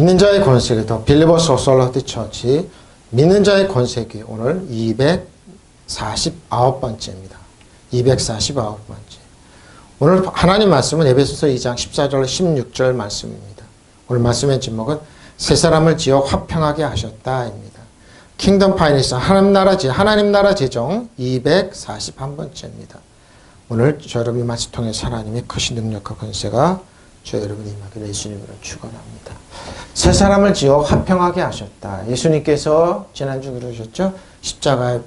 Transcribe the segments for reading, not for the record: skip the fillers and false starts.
믿는 자의 권세기 더 빌리버스 오솔라티 처치 믿는 자의 권세기 오늘 249번째입니다. 249번째. 오늘 하나님 말씀은 에베소서 2장 14절 16절 말씀입니다. 오늘 말씀의 제목은 새 사람을 지어 화평하게 하셨다입니다. 킹덤 파이니스 하나님 나라 제정 241번째입니다. 오늘 저 여러분이 말씀 통해서 하나님의 크신 능력과 권세가 저 여러분이 임하기를 예수님으로 축원합니다. 새 사람을 지어 화평하게 하셨다. 예수님께서 지난주 그러셨죠? 십자가의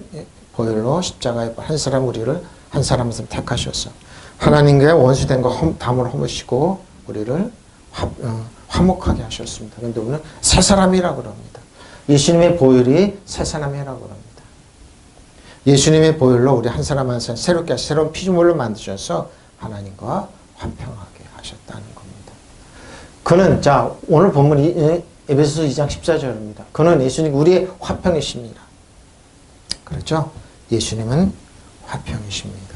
보혈로 십자가의 한 사람 우리를 한 사람을 택하셔서 하나님과 원수된 거 담을 허무시고 우리를 화목하게 하셨습니다. 그런데 우리는 새 사람이라고 합니다. 예수님의 보혈이 새 사람이라고 합니다. 예수님의 보혈로 우리 한 사람 한 사람 새롭게 새로운 피조물로 만드셔서 하나님과 화평하게 하셨다는 겁니다. 그는 자 오늘 본문이 에베소서 2장 14절입니다. 그는 예수님 우리의 화평이십니다. 그렇죠? 예수님은 화평이십니다.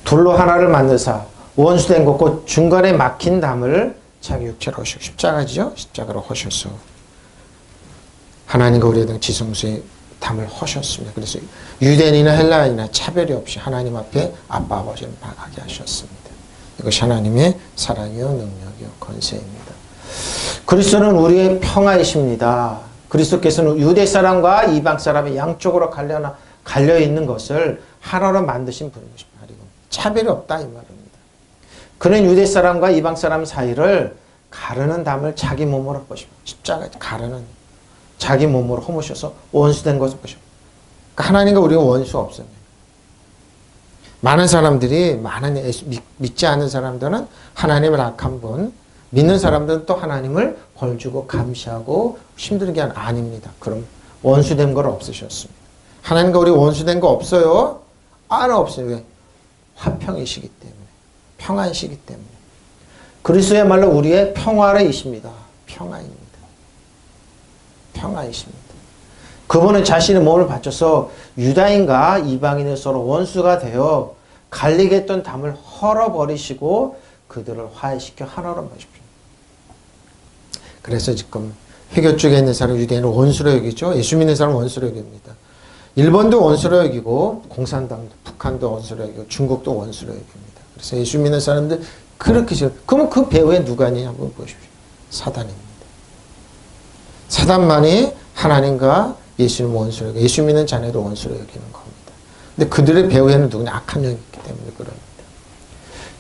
둘로 하나를 만드사 원수된 것 곧 중간에 막힌 담을 자기 육체로 하시고 십자가지요? 십자가로 하셔서 하나님과 우리에 대한 지성소에 담을 하셨습니다. 그래서 유대인이나 헬라인이나 차별이 없이 하나님 앞에 아빠 아버지를 나가게 하셨습니다. 이것이 하나님의 사랑이요 능력이요 권세입니다. 그리스도는 우리의 평화이십니다. 그리스도께서는 유대 사람과 이방 사람의 양쪽으로 갈려 있는 것을 하나로 만드신 분이십니다. 차별이 없다 이 말입니다. 그는 유대 사람과 이방 사람 사이를 가르는 담을 자기 몸으로 보십니다. 십자가 가르는 자기 몸으로 허무셔서 원수된 것을 보십니다. 그러니까 하나님과 우리가 원수 없습니다. 많은 사람들이 믿지 않는 사람들은 하나님을 악한 분, 믿는 사람들은 또 하나님을 벌주고 감시하고 힘들게 하는 아닙니다. 그럼 원수된 걸 없으셨습니다. 하나님과 우리 원수된 거 없어요? 없어요. 왜? 화평이시기 때문에 평안이시기 때문에 그리스도야말로 우리의 평화이십니다. 평화입니다. 평화이십니다. 그분은 자신의 몸을 바쳐서 유다인과 이방인의 서로 원수가 되어 갈리게 했던 담을 헐어버리시고 그들을 화해시켜 하나로 마십시오. 그래서 지금 회교 쪽에 있는 사람 유대인을 원수로 여기죠. 예수 믿는 사람은 원수로 여깁니다. 일본도 원수로 여기고 공산당도 북한도 원수로 여기고 중국도 원수로 여깁니다. 그래서 예수 믿는 사람들 그렇게 싫어. 그러면 그 배후에 누가 있느냐 한번 보십시오. 사단입니다. 사단만이 하나님과 예수님 원수로 여기고 예수 믿는 자녀도 원수로 여기는 겁니다. 근데 그들의 배후에는 누구냐? 악한 영이 있기 때문에 그럽니다.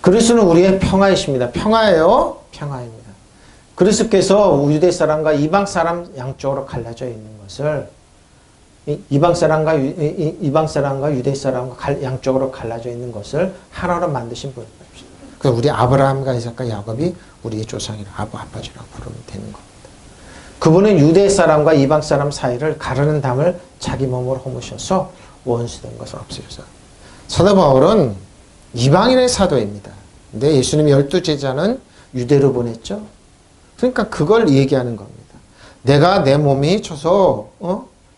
그리스도는 우리의 평화이십니다. 평화예요? 평화입니다. 그리스도께서 유대 사람과 이방 사람 양쪽으로 갈라져 있는 것을 이방 사람과 유대 사람과 양쪽으로 갈라져 있는 것을 하나로 만드신 분입니다. 그래서 우리 아브라함과 이삭과 야곱이 우리의 조상이라 아버지라고 부르면 되는 겁니다. 그분은 유대 사람과 이방 사람 사이를 가르는 담을 자기 몸으로 허무셔서 원수된 것을 없애셔서 사도 바울은 이방인의 사도입니다. 근데 예수님이 12제자는 유대로 보냈죠. 그러니까 그걸 얘기하는 겁니다. 내가 내 몸이 쳐서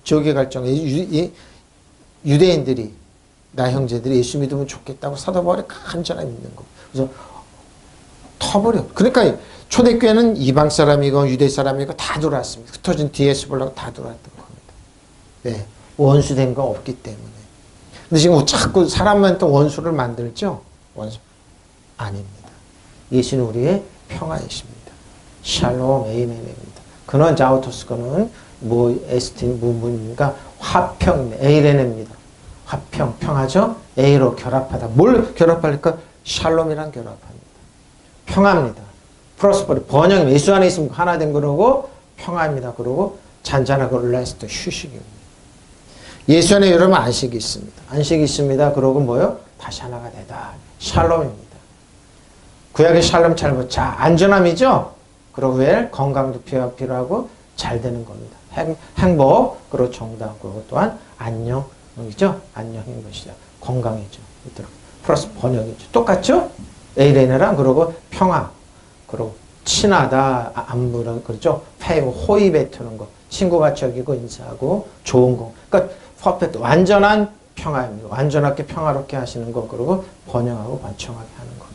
지옥에 갈 정도에 유대인들이 나 형제들이 예수 믿으면 좋겠다고 사도 바울이 간절하게 믿는 거. 그래서 터버려. 그러니까 초대교회는 이방 사람이고 유대 사람이고 다 들어왔습니다. 흩어진 뒤에서 보려고 다 들어왔던 겁니다. 네, 원수된 거 없기 때문에. 근데 지금 자꾸 사람만 또 원수를 만들죠. 원수 아닙니다. 예수는 우리의 평화이십니다. 샬롬 에이멘입니다. 그는 자우토스코는 에스틴 무문이니까 화평입니다. 에이레네입니다. 화평, 평하죠? 에이로 결합하다. 뭘 결합할까? 샬롬이랑 결합합니다. 평화입니다. 프로스퍼리 번영입니다. 예수 안에 있으면 하나 된 거라고 평화입니다. 그러고 잔잔하고 릴렉스도 휴식입니다. 예수 안에 여러분 안식이 있습니다. 안식이 있습니다. 그러고 뭐요? 다시 하나가 되다. 샬롬입니다. 구약의 샬롬 잘 보자. 안전함이죠? 그러고 왜? 건강도 필요하고 잘 되는 겁니다. 행복, 그리고 정답, 그리고 또한 안녕이죠? 안녕인 것이죠. 건강이죠. 플러스 번영이죠. 똑같죠? 에이레네랑 그리고 평화, 그리고 친하다, 안부랑 그렇죠? 페이고 호의 베푸는 거, 친구같이 여기고 인사하고 좋은 거. 그러니까 퍼펙트 완전한 평화입니다. 완전하게 평화롭게 하시는 거, 그리고 번영하고 번창하게 하는 겁니다.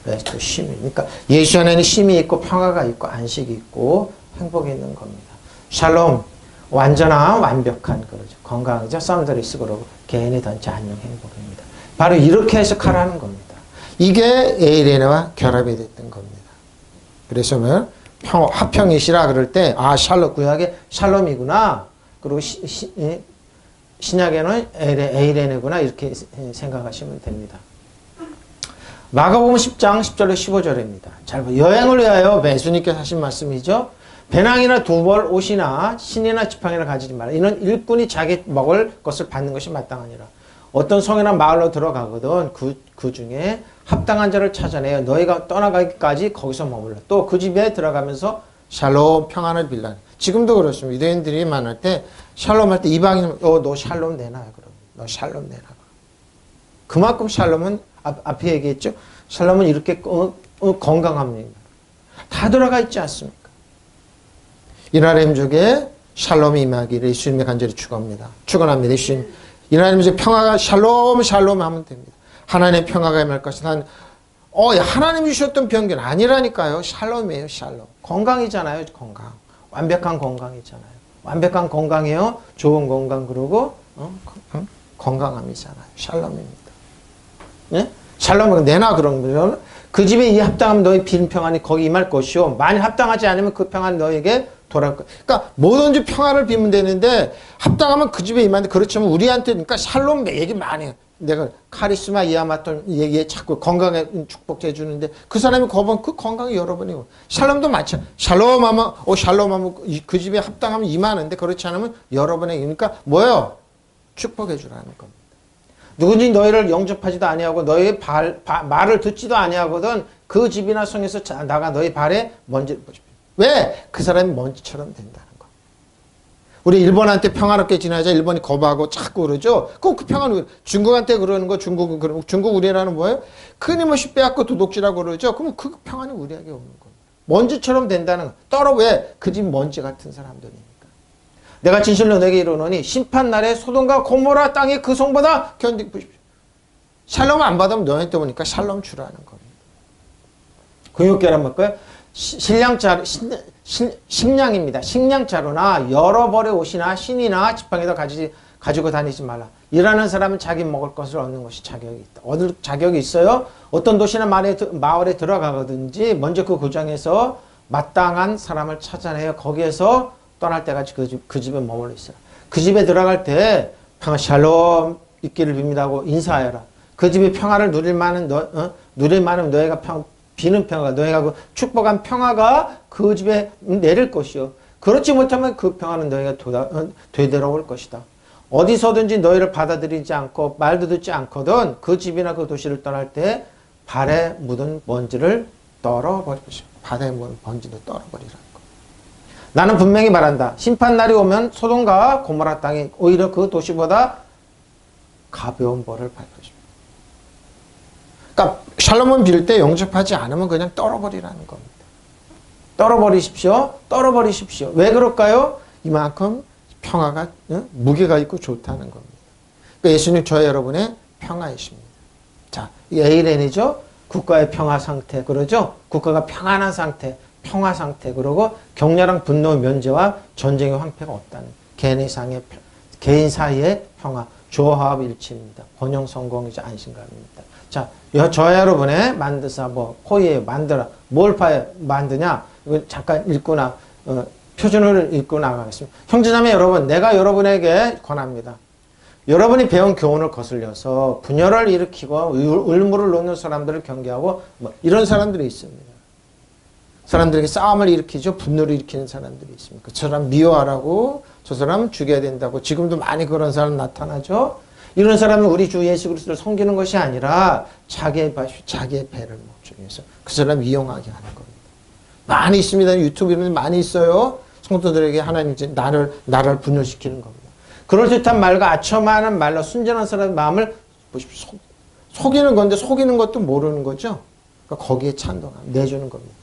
레스트 쉼이. 그러니까 예수 안에는 쉼이 있고 평화가 있고 안식이 있고 행복이 있는 겁니다. 샬롬, 완전한 완벽한 그러죠. 건강이죠. 사운드리스 그러고 개인의 전체 안녕 행복입니다. 바로 이렇게 해석하라는 겁니다. 이게 에이레네와 결합이 됐던 겁니다. 그래서 뭐 화평이시라 그럴 때 샬롬 구약의 샬롬이구나. 그리고 신약에는 에이레네구나 이렇게 생각하시면 됩니다. 마가복음 10장 10절로 15절입니다. 잘 봐. 여행을 위하여 예수님께서 하신 말씀이죠. 배낭이나 두벌 옷이나 신이나 지팡이를 가지지 마라. 이는 일꾼이 자기 먹을 것을 받는 것이 마땅하니라. 어떤 성이나 마을로 들어가거든 그 중에 합당한 자를 찾아내어 너희가 떠나가기까지 거기서 머물러. 또 그 집에 들어가면서 샬롬 평안을 빌라. 지금도 그렇습니다. 유대인들이 만날 때 샬롬 할 때 이방인은 너 샬롬 내놔. 그럼 너 샬롬 내놔. 그만큼 샬롬은 앞에 얘기했죠. 샬롬은 이렇게 건강합니다. 다 들어가 있지 않습니까? 이나라임 족에 샬롬이 임하기를 예수님이 간절히 축원합니다. 예수님 이나라임 족에 평화가 샬롬 하면 됩니다. 하나님의 평화가 임할 것은 하나님이 주셨던 병기는 아니라니까요. 샬롬이에요. 샬롬. 건강이잖아요. 건강. 완벽한 건강이잖아요. 완벽한 건강이에요. 좋은 건강 그러고 건강함이잖아요. 샬롬입니다. 네? 샬롬을 내놔 그런 그 집에 이 합당하면 너희 빈 평안이 거기 임할 것이요. 만일 합당하지 않으면 그 평안 너에게 돌아올 것. 그러니까 뭐든지 평안을 빌면 되는데 합당하면 그 집에 임하는데 그렇지만 우리한테 그러니까 샬롬 얘기 많이 해요. 내가 카리스마 이하마톤 얘기에 자꾸 건강에 축복해 주는데 그 사람이 거부하면 그 건강이 여러분이 샬롬도 마찬가지. 샬롬하면 그 집에 합당하면 임하는데 그렇지 않으면 여러분에게 그러니까 뭐예요? 축복해 주라는 겁니다. 누구든지 너희를 영접하지도 아니하고 너희의 말을 듣지도 아니하거든 그 집이나 성에서 나가 너희 발에 먼지를 보십시오. 왜? 그 사람이 먼지처럼 된다는 거. 우리 일본한테 평화롭게 지내자 일본이 거부하고 자꾸 그러죠. 그 평화는 중국한테 그러는 거 중국은 그러고 중국 우리나라는 뭐예요? 끊임없이 빼앗고 도둑질하고 그러죠. 그러면 그 평안이 우리에게 오는 거예요. 먼지처럼 된다는 거. 왜? 그 집 먼지 같은 사람들이니까. 내가 진실로 너에게 이르노니 심판날에 소돔과 고모라 땅의 그 성보다 견디고 보십시오. 샬롬 안 받으면 너희한테 오니까 샬롬 주라는 겁니다. 근육계란 뭘까요? 식량입니다. 식량자루나 여러 벌의 옷이나 신이나 지팡이도 가지고 다니지 말라. 일하는 사람은 자기 먹을 것을 얻는 것이 자격이 있다. 얻을 자격이 있어요. 어떤 도시나 마을에 들어가든지 먼저 그 구장에서 마땅한 사람을 찾아내어 거기에서 떠날 때까지 그 집에 머물러 있어라. 그 집에 들어갈 때 평화 샬롬 있기를 빕니다고 인사하여라. 그 집에 평화를 누릴 만한 너희가 비는 평화가 너희가 그 축복한 평화가 그 집에 내릴 것이요. 그렇지 못하면 그 평화는 너희가 되돌아올 것이다. 어디서든지 너희를 받아들이지 않고 말도 듣지 않거든 그 집이나 그 도시를 떠날 때 발에 묻은 먼지를 떨어버리십시오. 바다에 묻은 먼지도 떨어버리라는 거. 나는 분명히 말한다. 심판날이 오면 소돔과 고모라 땅이 오히려 그 도시보다 가벼운 벌을 받을 것입니다. 그러니까 샬롬은 빌 때 영접하지 않으면 그냥 떨어버리라는 겁니다. 떨어버리십시오. 왜 그럴까요? 이만큼 평화가 무게가 있고 좋다는 겁니다. 그러니까 예수님 저와 여러분의 평화이십니다. 자, 에이렌이죠. 국가의 평화 상태 그러죠. 국가가 평안한 상태, 평화 상태 그러고 격렬한 분노 면제와 전쟁의 황폐가 없다는 개인 사이의 평화, 조화합 일치입니다. 번영 성공이자 안심감입니다. 자, 저와 여러분의 만드사 포이에 만들어 뭘 만드냐? 이거 잠깐 읽거나 표준어를 읽고 나가겠습니다. 형제자매 여러분, 내가 여러분에게 권합니다. 여러분이 배운 교훈을 거슬려서 분열을 일으키고 울물을 놓는 사람들을 경계하고 이런 사람들이 있습니다. 사람들에게 싸움을 일으키죠. 분노를 일으키는 사람들이 있습니다. 그 사람 미워하라고 저 사람 죽여야 된다고 지금도 많이 그런 사람 나타나죠. 이런 사람은 우리 주 예수 그리스도를 섬기는 것이 아니라 자기의 배를 목적히 해서 그 사람 이용하게 하는 겁니다. 많이 있습니다. 유튜브 이런 데 많이 있어요. 성도들에게 하나님 이제 나를 분열시키는 겁니다. 그럴듯한 말과 아첨하는 말로 순전한 사람의 마음을 보십시오. 속이는 건데 속이는 것도 모르는 거죠. 그러니까 거기에 찬동함 내주는 겁니다.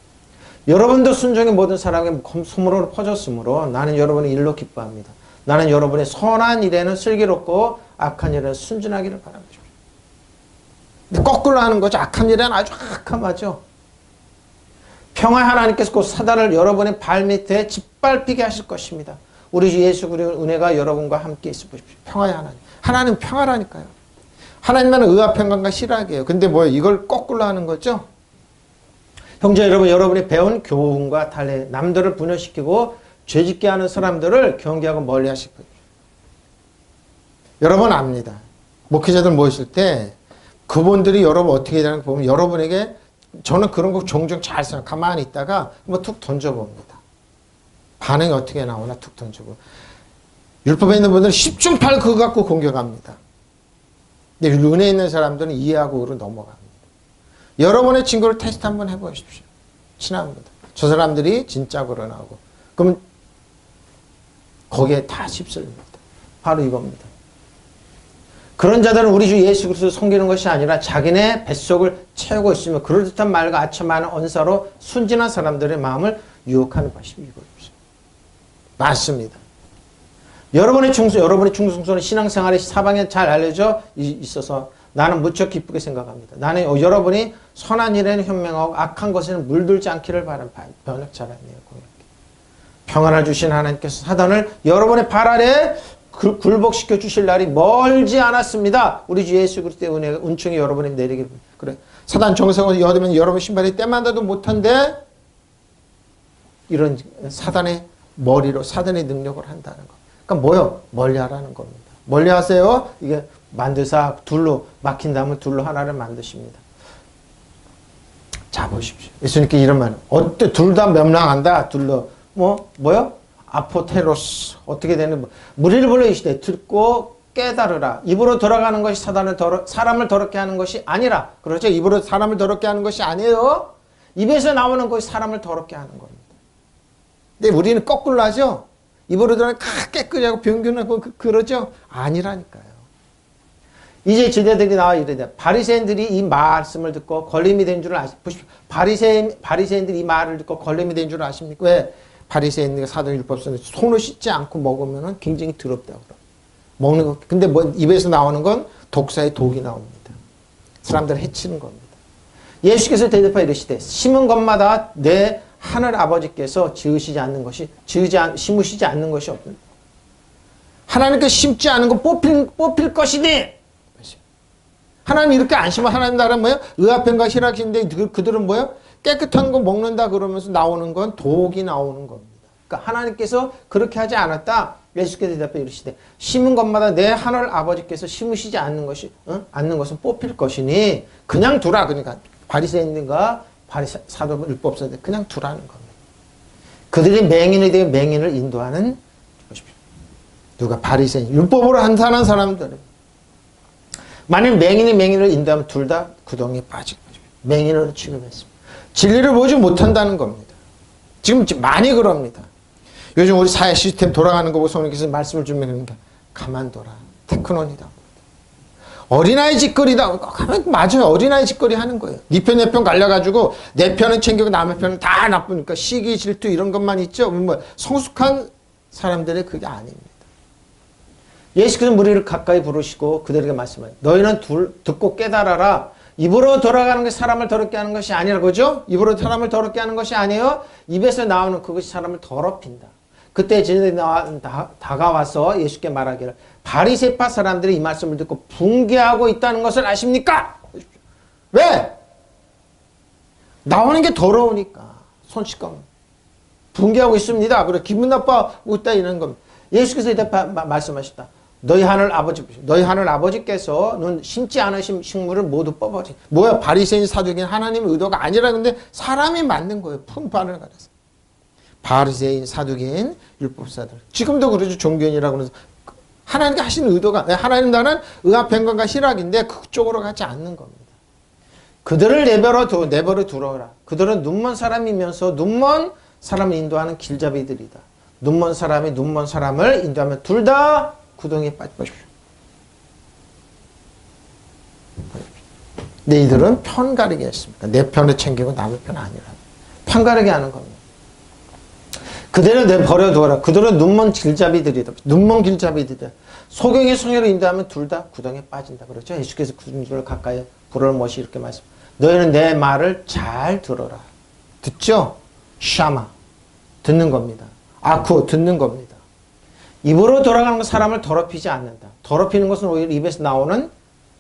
여러분도 순종의 모든 사랑에 소문으로 퍼졌으므로 나는 여러분의 일로 기뻐합니다. 나는 여러분의 선한 일에는 슬기롭고 악한 일에는 순진하기를 바랍니다. 근데 거꾸로 하는 거죠. 악한 일에는 아주 악함하죠. 평화의 하나님께서 곧 사단을 여러분의 발밑에 짓밟히게 하실 것입니다. 우리 주 예수 그리스도의 은혜가 여러분과 함께 있어 보십시오. 평화의 하나님. 하나님 평화라니까요. 하나님만은 의와 평강과 실학이에요. 근데 뭐예요? 이걸 거꾸로 하는 거죠? 형제 여러분, 여러분이 배운 교훈과 달리 남들을 분열시키고 죄짓게 하는 사람들을 경계하고 멀리 하실 거예요. 여러분 압니다. 목회자들 모였을 때 그분들이 여러분 어떻게 되는지 보면 여러분에게 저는 그런 거 종종 잘 써요. 가만히 있다가 한번 툭 던져봅니다. 반응이 어떻게 나오나 툭 던지고. 율법에 있는 분들은 10중 8 그거 갖고 공격합니다. 근데 은혜 있는 사람들은 이해하고 으로 넘어갑니다. 여러분의 친구를 테스트 한번 해보십시오. 친합니다. 저 사람들이 진짜 그러나고. 그럼 거기에 다 휩쓸립니다. 바로 이겁니다. 그런 자들은 우리 주 예수 그리스도를 섬기는 것이 아니라 자기네 뱃속을 채우고 있으며 그럴듯한 말과 아첨하는 언사로 순진한 사람들의 마음을 유혹하는 것입니다. 맞습니다. 여러분의 충성스러운 신앙생활이 사방에 잘 알려져 있어서 나는 무척 기쁘게 생각합니다. 나는 여러분이 선한 일에는 현명하고 악한 것에는 물들지 않기를 바라는 번역자라네요. 평안을 주신 하나님께서 사단을 여러분의 발 아래 굴복시켜 주실 날이 멀지 않았습니다. 우리 주 예수 그리스도의 은혜가 은총이 여러분에게 내리기를. 그래. 사단 정성을 여두면 여러분 신발이 때만다도 못한데 이런 사단의 머리로 사단의 능력을 한다는 거. 그러니까 뭐요? 멀리하라는 겁니다. 멀리하세요. 이게 만드사 둘로 막힌 다음에 둘로 하나를 만드십니다. 자 보십시오. 예수님께 이런 말. 어때? 둘 다 멸망한다. 둘로 뭐요? 아포테로스 어떻게 되는 무리를 불러 이 시대 듣고 깨달으라. 입으로 들어가는 것이 사람을 더럽게 하는 것이 아니라 그렇죠. 입으로 사람을 더럽게 하는 것이 아니에요. 입에서 나오는 것이 사람을 더럽게 하는 겁니다. 근데 우리는 거꾸로 하죠. 입으로 들어가면 깨끗이 하고 병균하고 그러죠. 아니라니까요. 이제 지대들이 나와 이르되 바리새인들이 이 말씀을 듣고 걸림이 된 줄 보십시오. 바리새인들이 이 말을 듣고 걸림이 된 줄 아십니까? 왜? 바리새인들과 사도율법서는 손을 씻지 않고 먹으면 굉장히 더럽다고 그래요. 먹는 거. 근데 뭐 입에서 나오는 건 독사의 독이 나옵니다. 사람들을 해치는 겁니다. 예수께서 대답하여 이르시되 심은 것마다 내 하늘 아버지께서 심으시지 않는 것이 없습니다. 하나님께서 심지 않은 거 뽑힐 것이니. 하나님 이렇게 안 심어. 하나님 나라는 뭐예요? 의합행과 희락인데 그들은 뭐예요? 깨끗한 거 먹는다 그러면서 나오는 건 독이 나오는 겁니다. 그러니까 하나님께서 그렇게 하지 않았다. 예수께서 대답해 이르시되 심은 것마다 내 하늘 아버지께서 심으시지 않는 것은 뽑힐 것이니 그냥 두라. 그러니까 바리새인들과 사도율법서들 그냥 두라는 겁니다. 그들이 맹인이 되어 맹인을 인도하는 보십시오. 누가 바리새인 율법으로 한탄한 사람들. 만약 맹인이 맹인을 인도하면 둘 다 구덩이에 빠질 거죠. 맹인으로 취급했습니다. 진리를 보지 못한다는 겁니다. 지금 많이 그럽니다. 요즘 우리 사회 시스템 돌아가는 거 보고 성령께서 말씀을 주면 가만둬라. 테크논이다. 어린아이 짓거리다. 맞아요. 어린아이 짓거리 하는 거예요. 네 편 내 편 갈려가지고 내 편은 챙기고 남의 편은 다 나쁘니까 시기 질투 이런 것만 있죠. 뭐 성숙한 사람들의 그게 아닙니다. 예수께서 무리를 가까이 부르시고 그들에게 말씀하여 너희는 듣고 깨달아라. 입으로 돌아가는 게 사람을 더럽게 하는 것이 아니라 그죠? 입으로 사람을 더럽게 하는 것이 아니에요. 입에서 나오는 그것이 사람을 더럽힌다. 그때 제자들이 다가와서 예수께 말하기를 바리새파 사람들이 이 말씀을 듣고 붕괴하고 있다는 것을 아십니까? 왜? 나오는 게 더러우니까. 손 씻고 붕괴하고 있습니다. 그래 기분 나빠하고 있다 이런 겁니다. 예수께서 이때 말씀하셨다. 너희 하늘 아버지께서는 심지 않으신 식물을 모두 뽑아버리. 뭐야? 바리새인 사두개인 하나님의 의도가 아니라 근데 사람이 만든 거예요. 품판을 가려서. 바리새인 사두개인 율법사들. 지금도 그러죠. 종교인이라고 그러면서 하나님께 하신 의도가 하나님 나라는 의합행관과 희락인데 그쪽으로 가지 않는 겁니다. 그들을 내버려 두어라. 그들은 눈먼 사람이면서 눈먼 사람을 인도하는 길잡이들이다. 눈먼 사람이 눈먼 사람을 인도하면 둘 다 구덩이에 빠져보십시오. 근데 이들은 편 가르게 했습니다. 내 편을 챙기고 남의 편 아니라. 편 가르게 하는 겁니다. 그들을 내버려 두어라. 그들은 눈먼 길잡이들이다. 눈먼 길잡이들이다. 소경의 성혈을 인도하면 둘 다 구덩이에 빠진다. 그렇죠? 예수께서 그들을 가까이 부르는 것이 이렇게 말씀. 너희는 내 말을 잘 들어라. 듣죠? 샤마. 듣는 겁니다. 아쿠. 듣는 겁니다. 입으로 돌아가는 사람을 더럽히지 않는다. 더럽히는 것은 오히려 입에서 나오는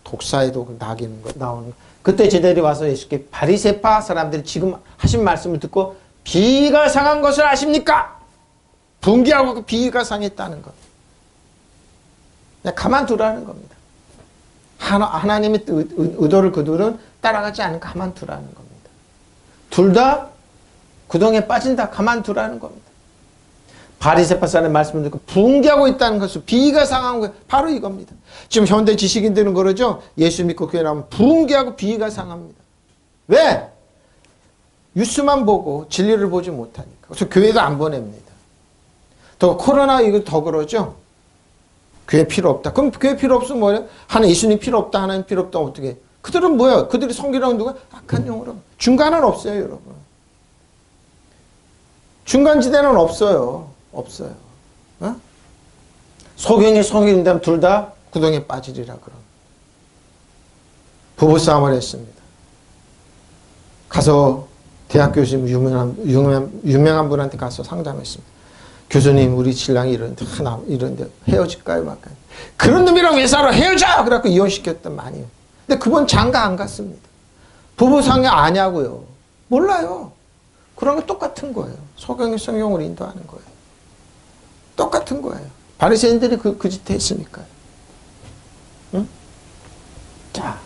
독사에도 나오는 거. 그때 제자들이 와서 예수께 바리새파 사람들이 지금 하신 말씀을 듣고 비위가 상한 것을 아십니까? 분개하고 그 비위가 상했다는 것. 그냥 가만두라는 겁니다. 하나님의 의도를 그들은 따라가지 않으니까 가만두라는 겁니다. 둘 다 구덩이에 빠진다. 가만두라는 겁니다. 바리새파 사람의 말씀을 듣고 분개하고 있다는 것은 비위가 상한 거 바로 이겁니다. 지금 현대 지식인들은 그러죠. 예수 믿고 교회 나오면 분개하고 비위가 상합니다. 왜? 뉴스만 보고 진리를 보지 못하니까. 그래서 교회도 안 보냅니다. 또 코로나 이거 더 그러죠. 교회 필요 없다. 그럼 교회 필요 없으면 뭐예요? 하나님 예수님 필요 없다. 하나님 필요 없다. 어떻게? 그들은 뭐야? 그들이 섬기라는 누가? 악한 영으로. 중간은 없어요, 여러분. 중간지대는 없어요. 없어요. 어? 소경이 성경인다면 둘 다 구덩이에 빠지리라 그럼. 부부싸움을 했습니다. 가서 대학 교수님 유명한 분한테 가서 상담했습니다. 교수님 우리 신랑이 이런데 헤어질까요 말까요? 그런 놈이랑 왜 살아? 헤어져! 그래갖고 이혼시켰단 말이에요. 근데 그분 장가 안 갔습니다. 부부상에 아냐고요. 몰라요. 그런 거 똑같은 거예요. 소경이 성경을 인도하는 거예요. 똑같은 거예요. 바리새인들이 그 짓 했으니까요. 응? 자,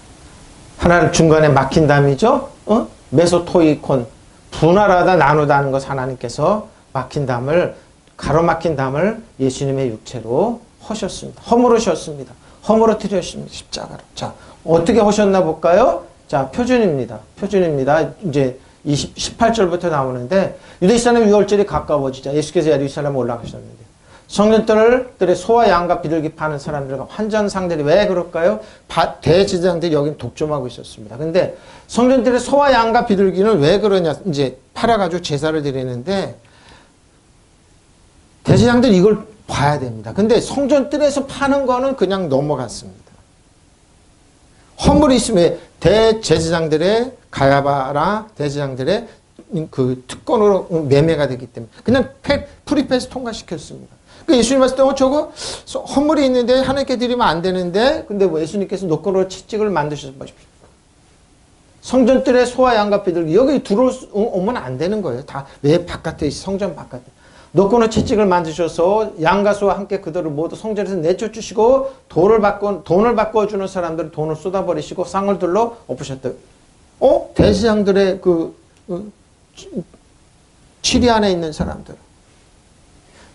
하나를 중간에 막힌 담이죠. 메소토이콘 분할하다 나누다는 것 하나님께서 막힌 담을 가로막힌 담을 예수님의 육체로 허셨습니다. 허물으셨습니다. 허물어뜨렸습니다. 십자가로. 자, 어떻게 하셨나 볼까요? 자, 표준입니다. 이제 18절부터 나오는데 유대인의 유월절이 가까워지자 예수께서 예루살렘에 올라가셨는데 성전들의 소와 양과 비둘기 파는 사람들과 환전상들이 왜 그럴까요? 대제사장들이 여긴 독점하고 있었습니다. 근데 성전들의 소와 양과 비둘기는 왜 그러냐? 이제 팔아가지고 제사를 드리는데 대제사장들이 이걸 봐야 됩니다. 근데 성전들에서 파는 거는 그냥 넘어갔습니다. 허물이 있으면 대제사장들의 가야바라 대제사장들의 그 특권으로 매매가 되기 때문에 그냥 프리패스 통과시켰습니다. 그 예수님 봤을 때 저거 헌물이 있는데 하나님께 드리면 안 되는데 근데 뭐 예수님께서 노건으로 채찍을 만드셔서 보십시오. 성전들의 소와 양과 비둘기 여기 들어오면 안 되는 거예요. 다 왜 바깥에 성전 바깥에 노건으로 채찍을 만드셔서 양과 소와 함께 그들을 모두 성전에서 내쫓으시고 돈을 바꿔주는 사람들은 돈을 쏟아버리시고 상을 들러 엎으셨다. 대제사장들의 치리 안에 있는 사람들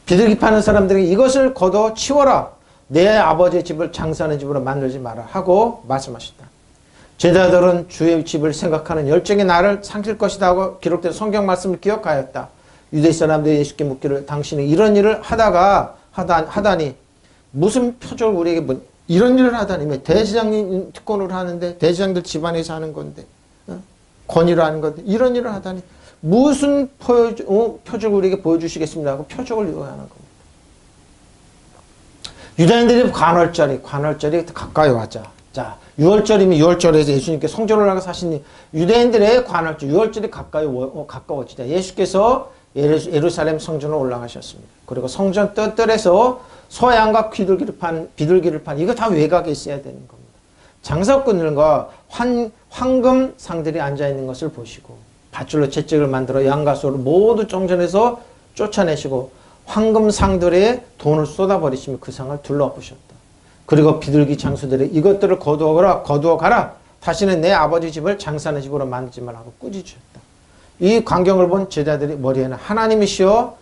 비둘기 파는 사람들에게 이것을 거둬 치워라. 내 아버지의 집을 장사하는 집으로 만들지 마라 하고 말씀하셨다. 제자들은 주의 집을 생각하는 열정의 나를 상실 것이다 하고 기록된 성경 말씀을 기억하였다. 유대 사람들이 예수께 묻기를 당신이 이런 일을 하다니 무슨 표적을 우리에게 이런 일을 하다니 대제사장님 특권으로 하는데 대제사장들 집안에서 하는 건데 권위로 하는 건데 이런 일을 하다니 무슨 표적을 우리에게 보여주시겠습니다 하고 표적을 요구하는 겁니다. 유대인들이 관월절이 가까이 와자. 자, 6월절이면 6월절에서 예수님께 성전을 나가서 하신 유대인들의 관월절 6월절이 가까워지자 예수께서 예루살렘 성전으로 올라가셨습니다. 그리고 성전 뜰에서 소양과 비둘기를 판 이거 다 외곽에 있어야 되는 겁니다. 장사꾼들과 황금 상들이 앉아있는 것을 보시고 밧줄로 채찍을 만들어 양과 소를 모두 정전해서 쫓아내시고 황금 상들의 돈을 쏟아버리시며 그 상을 둘러엎으셨다. 그리고 비둘기 장수들이 이것들을 거두어 가라. 다시는 내 아버지 집을 장사하는 집으로 만들지 말라고 꾸짖으셨다. 이 광경을 본 제자들이 머리에는 하나님이시여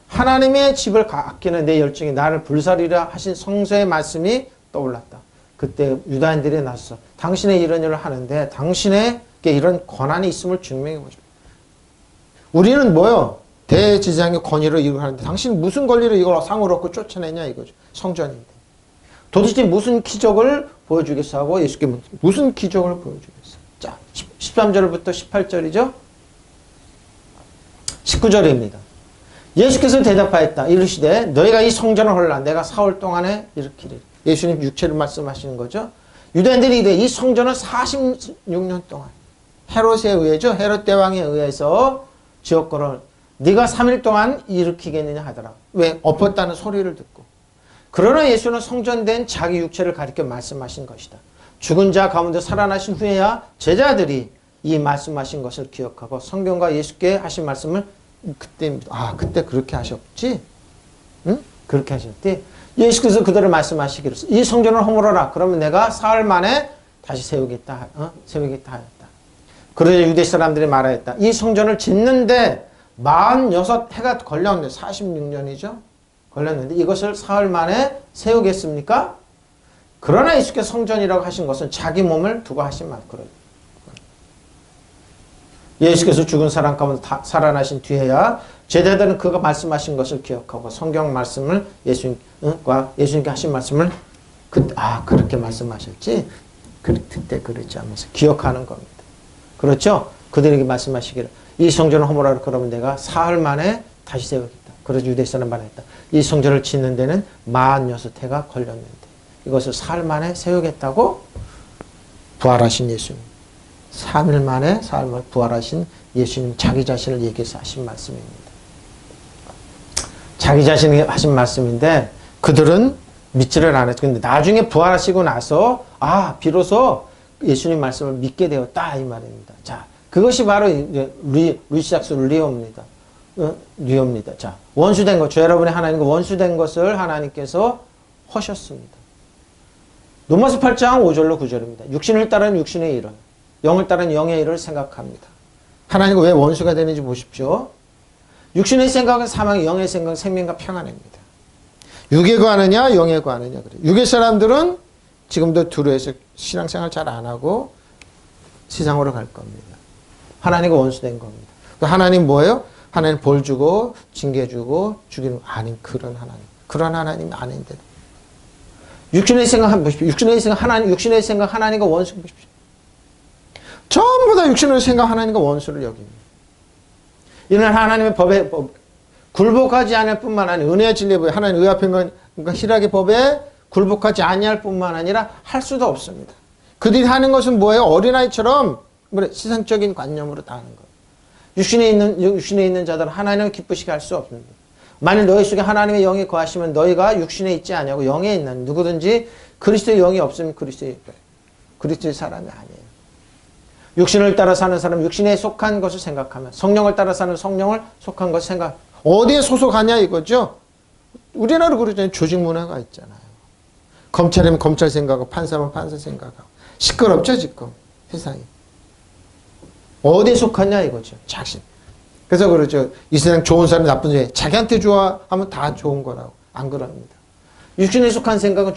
하나님의 집을 아끼는 내 열정이 나를 불사리라 하신 성서의 말씀이 떠올랐다. 그때 유다인들이 나서 당신의 이런 일을 하는데 당신에게 이런 권한이 있음을 증명해 보십시오. 우리는 뭐요? 대제사장의 권위로 이걸 하는데 당신 무슨 권리로 이걸 상을 얻고 쫓아내냐 이거죠. 성전인데. 도대체 무슨 기적을 보여주겠어 하고 예수께 무슨 기적을 보여주겠어. 자, 13절부터 18절이죠. 19절입니다. 예수께서 대답하였다. 이르시되 너희가 이 성전을 헐라 내가 사흘 동안에 일으키리라. 예수님 육체를 말씀하시는 거죠. 유대인들이 이래 이 성전을 46년 동안 헤롯에 의해죠. 헤롯 대왕에 의해서 지옥고를 네가 3일 동안 일으키겠느냐 하더라. 왜? 엎었다는 소리를 듣고. 그러나 예수는 성전된 자기 육체를 가리켜 말씀하신 것이다. 죽은 자 가운데 살아나신 후에야 제자들이 이 말씀하신 것을 기억하고 성경과 예수께 하신 말씀을 그때 그렇게 하셨지? 응? 그렇게 하셨지? 예수께서 그들을 말씀하시기로 이 성전을 허물어라. 그러면 내가 사흘 만에 다시 세우겠다 하였다. 그러자 유대 사람들이 말하였다. 이 성전을 짓는데 46해가 걸렸는데 46년이죠. 걸렸는데 이것을 사흘 만에 세우겠습니까? 그러나 예수께서 성전이라고 하신 것은 자기 몸을 두고 하신 말. 예수께서 죽은 사람 가운데 살아나신 뒤에야 제자들은 그가 말씀하신 것을 기억하고 성경 말씀을 예수님께 하신 말씀을 그렇게 말씀하셨지? 그때 그랬지 하면서 기억하는 겁니다. 그렇죠? 그들에게 말씀하시기를 이 성전을 허물하라. 그러면 내가 사흘 만에 다시 세우겠다. 그래서 유대 사람 말했다. 이 성전을 짓는 데는 46해가 걸렸는데 이것을 사흘 만에 세우겠다고 부활하신 예수님. 3일 만에 사흘 만에 부활하신 예수님 자기 자신을 얘기해서 하신 말씀입니다. 자기 자신이 하신 말씀인데 그들은 믿지를 않았죠. 근데 나중에 부활하시고 나서 비로소 예수님 말씀을 믿게 되었다 이 말입니다. 자, 그것이 바로 이제 루시악스 리오입니다. 리오입니다. 자, 원수된 것, 저 여러분이 하나님과 원수된 것을 하나님께서 하셨습니다. 로마서 8장 5절로 9절입니다. 육신을 따르는 육신의 일은, 영을 따르는 영의 일을 생각합니다. 하나님과 왜 원수가 되는지 보십시오. 육신의 생각은 사망, 영의 생각은 생명과 평안입니다. 육에 구하느냐, 영에 구하느냐 그래요. 육의 사람들은 지금도 두루에서 신앙생활 잘 안 하고 세상으로 갈 겁니다. 하나님과 원수된 겁니다. 하나님 뭐예요? 하나님 벌 주고 징계 주고 죽이는 아닌 그런 하나님. 그런 하나님이 아닌데. 육신의 생각 한번 보십시오. 육신의 생각 하나님과 원수 보십시오. 전부 다 육신의 생각 하나님과 원수를 여깁니다. 이는 하나님의 법에 굴복하지 않을 뿐만 아니라 은혜와 진리의 하나님 의합한 희락의 법에 굴복하지 아니할 뿐만 아니라 할 수도 없습니다. 그들이 하는 것은 뭐예요? 어린아이처럼 세상적인 관념으로 다 하는 거예요. 육신에 있는 자들은 하나님을 기쁘시게 할 수 없습니다. 만일 너희 속에 하나님의 영이 거하시면 너희가 육신에 있지 아니하고 영에 있는 누구든지 그리스도의 영이 없으면 그리스도의 사람이 아니에요. 육신을 따라 사는 사람은 육신에 속한 것을 생각하면 성령을 따라 사는 성령을 속한 것을 생각. 어디에 소속하냐 이거죠. 우리나라 그러잖아요. 조직 문화가 있잖아요. 검찰이면 검찰 생각하고 판사면 판사 생각하고 시끄럽죠 지금 세상이. 어디에 속하냐 이거죠. 자신. 그래서 그러죠. 이 세상 좋은 사람 나쁜 사람 자기한테 좋아하면 다 좋은 거라고. 안 그럽니다. 육신에 속한 생각은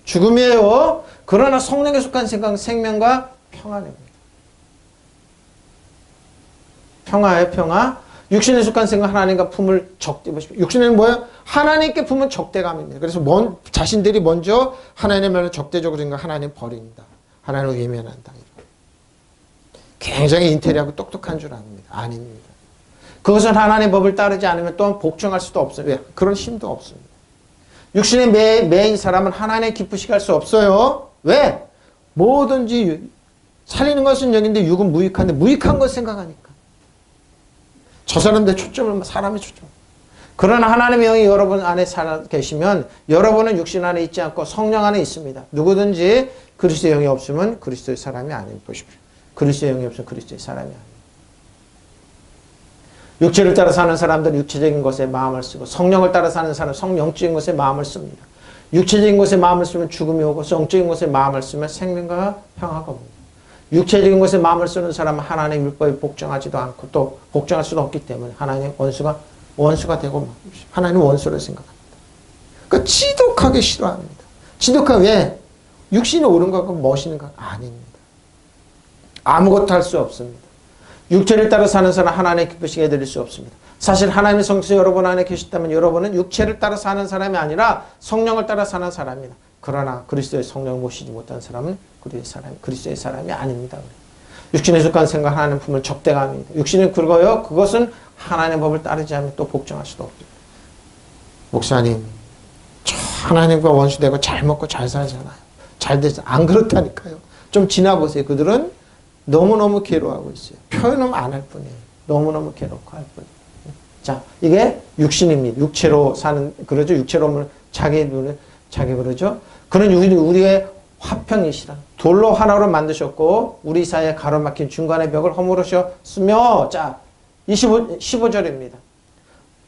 죽음이에요. 그러나 성령에 속한 생각은 생명과 평안입니다. 평화예요, 평화. 육신에 속한 생각 하나님과 품을 적대 보십시오. 육신에는 뭐예요? 하나님께 품은 적대감입니다. 그래서 자신들이 먼저 하나님의 말을 적대적으로 생각 하나님 버린다. 하나님을 외면한다. 굉장히 인텔리하고 똑똑한 줄 압니다. 아닙니다. 그것은 하나님의 법을 따르지 않으면 또한 복종할 수도 없어요. 왜? 그런 힘도 없습니다. 육신의 매인 사람은 하나님의 기쁘시게 할 수 없어요. 왜? 뭐든지 살리는 것은 여기인데 육은 무익한데 무익한 것 생각하니까. 저 사람들 초점을 사람의 초점. 그러나 하나님의 영이 여러분 안에 살아 계시면 여러분은 육신 안에 있지 않고 성령 안에 있습니다. 누구든지 그리스도의 영이 없으면 그리스도의 사람이 아닙니다. 보십시오. 그리스도의 영이 없으면 그리스도의 사람이 아닙니다. 육체를 따라 사는 사람들은 육체적인 것에 마음을 쓰고 성령을 따라 사는 사람은 성령적인 것에 마음을 씁니다. 육체적인 것에 마음을 쓰면 죽음이 오고 성적인 것에 마음을 쓰면 생명과 평화가 옵니다. 육체적인 것에 마음을 쓰는 사람은 하나님의 율법에 복종하지도 않고 또 복종할 수도 없기 때문에 하나님의 원수가 되고 하나님 원수를 생각합니다. 그러니까 지독하게 싫어합니다. 지독하게 왜? 육신이 옳은 것과 멋있는 건 아닙니다. 아무것도 할 수 없습니다. 육체를 따라 사는 사람 하나님의 기쁘시게 해드릴 수 없습니다. 사실 하나님의 성령이 여러분 안에 계시다면 여러분은 육체를 따라 사는 사람이 아니라 성령을 따라 사는 사람입니다. 그러나 그리스도의 성령을 모시지 못한 사람은 그리스도의 사람이 아닙니다. 육신에 속한 생각 하나님 품을 적대감입니다. 육신이 굵어요. 그것은 하나님의 법을 따르지 않으면 또 복종할 수도 없습니다. 목사님, 저 하나님과 원수되고 잘 먹고 잘 살잖아요. 잘 되죠. 안 그렇다니까요. 좀 지나보세요. 그들은 너무너무 괴로워하고 있어요. 표현은 안 할 뿐이에요. 너무너무 괴롭고 할 뿐이에요. 자, 이게 육신입니다. 육체로 사는, 그러죠. 육체로 자기 눈에, 자기 그러죠. 그런 우리의 화평이시라. 돌로 하나로 만드셨고, 우리 사이에 가로막힌 중간의 벽을 허물으셨으며, 자, 15절입니다.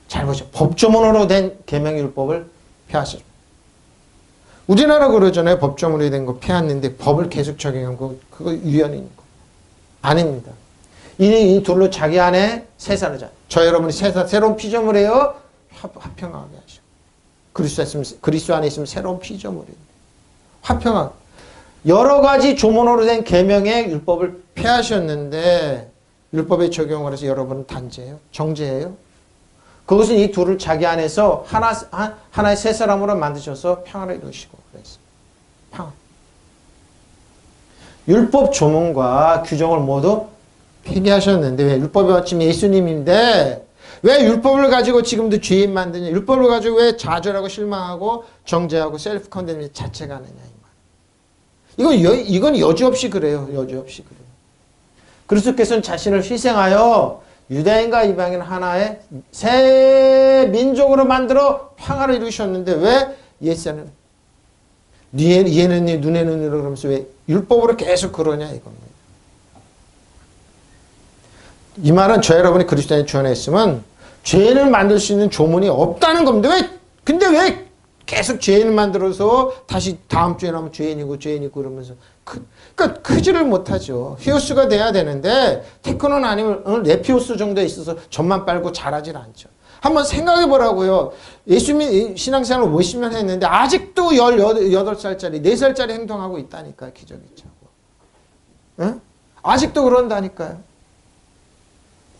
잘 보시죠. 법조문으로 된 계명율법을 폐하셨습니다. 우리나라 그러잖아요. 법조문으로 된 거 폐했는데 법을 계속 적용한 거, 그거 유연인 거. 아닙니다. 이 둘로 자기 안에 세사르자. 저 여러분이 새로운 피조물이에요. 화평하게 하시고. 그리스도 안에 있으면 새로운 피조물입니다. 화평하게. 여러 가지 조문으로 된 계명의 율법을 폐하셨는데 율법에 적용을 해서 여러분은 단죄예요. 정죄예요. 그것은 이 둘을 자기 안에서 하나의 새 사람으로 만드셔서 평화를 이루시고 그랬어요. 평화. 율법 조문과 규정을 모두 폐기하셨는데 왜 율법이 마침 예수님인데 왜 율법을 가지고 지금도 죄인 만드냐? 율법을 가지고 왜 좌절하고 실망하고 정죄하고 셀프 컨덴이 자체가 하느냐 이 말. 이건 여지없이 그래요. 여지없이 그래요. 그리스도께서는 자신을 희생하여 유대인과 이방인 하나의 새 민족으로 만들어 평화를 이루셨는데 왜 예수는 얘는 네 눈에는 눈으로 그러면서 왜 율법으로 계속 그러냐 이겁니다. 이 말은 저 여러분이 그리스도 안에 주 안에 있으면 죄인을 만들 수 있는 조문이 없다는 겁니다. 근데 왜 계속 죄인을 만들어서 다시 다음 주에 나면 죄인이고 그러면서 그러니까 크지를 못하죠. 히오스가 돼야 되는데 테크노는 아니면 레피오스 정도에 있어서 점만 빨고 잘하질 않죠. 한번 생각해 보라고요. 예수님 신앙생활을 50년 했는데 아직도 18살짜리 4살짜리 행동하고 있다니까요. 기적이 차고. 응? 아직도 그런다니까요.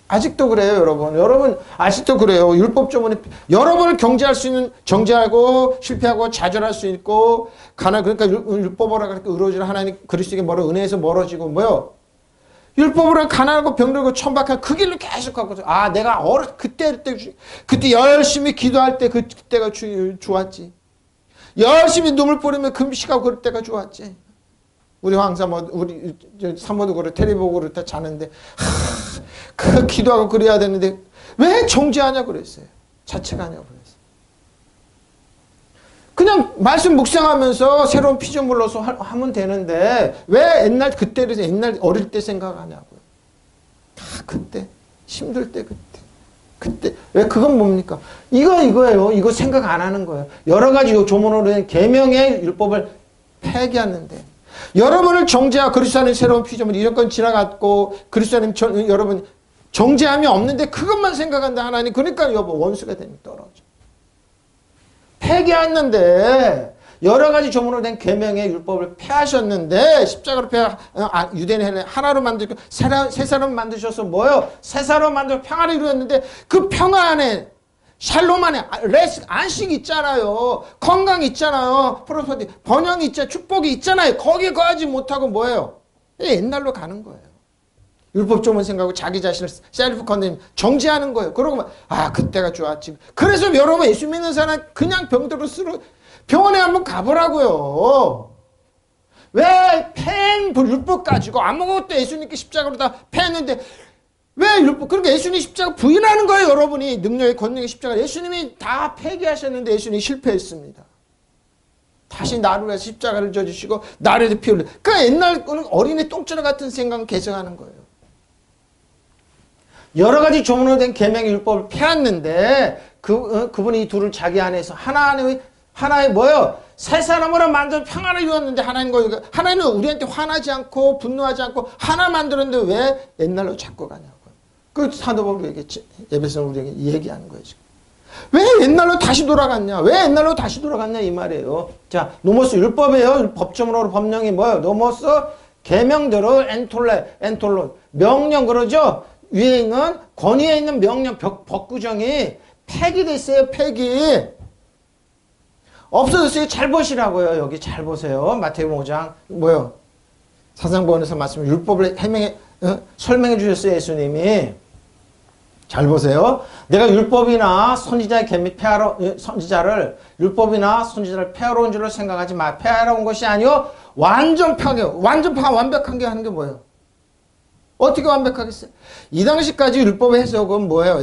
아직도 그래요, 여러분. 여러분, 아직도 그래요. 율법 조문에 여러분을 경제할 수 있는, 정죄하고, 실패하고, 좌절할 수 있고, 그러니까 율법으로 그러니까 의로워지는 하나님 그리스도에게 은혜에서 멀어지고, 뭐요? 율법으로 가난하고 병들고 천박한 그 길로 계속 가고, 내가 그때 열심히 기도할 때 그때가 좋았지. 열심히 눈물 뿌리면 금식하고 그럴 때가 좋았지. 우리 황사 우리 사모도 그래 테레비 보고 그렇다 자는데 그 기도하고 그래야 되는데 왜 정죄하냐 그랬어요. 자체가 하냐고 그랬어요. 그냥 말씀 묵상하면서 새로운 피조물로 하면 되는데 왜 옛날 어릴 때 생각하냐고요. 다 그때 힘들 때 그때 왜 그건 뭡니까? 이거예요. 이거 생각 안 하는 거예요. 여러 가지 조문으로 된 계명의 율법을 폐기하는데 여러분을 정죄하고 그리스도 안에 새로운 피조물 이런 건 지나갔고 그리스도 안에 여러분 정죄함이 없는데 그것만 생각한다 하나님. 그러니까 원수가 되면 떨어져. 폐기했는데 여러 가지 조문으로 된 계명의 율법을 폐하셨는데 십자가로 유대인 하나로 만들고 새 사람 만드셔서 뭐요? 새 사람 만들어 평화를 이루었는데 그 평화 안에 샬롬 안에 안식 있잖아요. 건강 있잖아요. 프로스퍼티 번영이 있잖아요. 축복이 있잖아요. 거기에 거하지 못하고 뭐예요? 옛날로 가는 거예요. 율법 조문 생각하고 자기 자신을 셀프 컨덴 정지하는 거예요. 그러고 그때가 좋았지. 그래서 여러분 예수 믿는 사람 그냥 병들어 병원에 한번 가보라고요. 왜 율법 가지고 아무것도 예수님께 십자가로 다 패했는데 왜 율법 그러니까 예수님 십자가 부인하는 거예요. 여러분이 능력의 권능의 십자가 예수님이 다 폐기하셨는데 예수님이 실패했습니다. 다시 나를 위해서 십자가를 져주시고 나를 위해서 피 흘려. 그러니까 옛날 어린애 똥자루 같은 생각은 개성하는 거예요. 여러 가지 조문으로 된 계명의 율법을 폐했는데 그분이 이 둘을 자기 안에서 하나의 뭐예요? 새 사람으로 만든 평화를 이루었는데 하나님은 우리한테 화나지 않고 분노하지 않고 하나 만들었는데 왜 옛날로 자꾸 가냐고요. 그 사도 바울이 에베소서 우리에게 얘기하는 거예요. 지금. 왜 옛날로 다시 돌아갔냐? 왜 옛날로 다시 돌아갔냐 이 말이에요. 자, 노모스 율법이에요. 법정으로 법령이 뭐예요? 노모스 계명대로 엔톨론 명령 그러죠. 위에 있는 권위에 있는 명령 법구정이 폐기됐어요. 폐기. 없어졌어요. 잘 보시라고요. 여기 잘 보세요. 마태복음 5장 뭐요? 사상본에서 말씀 율법을 설명해 주셨어요. 예수님이. 잘 보세요. 내가 율법이나 선지자의 계명 율법이나 선지자를 폐하러 온 줄로 생각하지 마. 폐하러 온 것이 아니요 완전 완벽하게 하는 게 뭐예요? 어떻게 완벽하겠어요? 이 당시까지 율법의 해석은 뭐예요?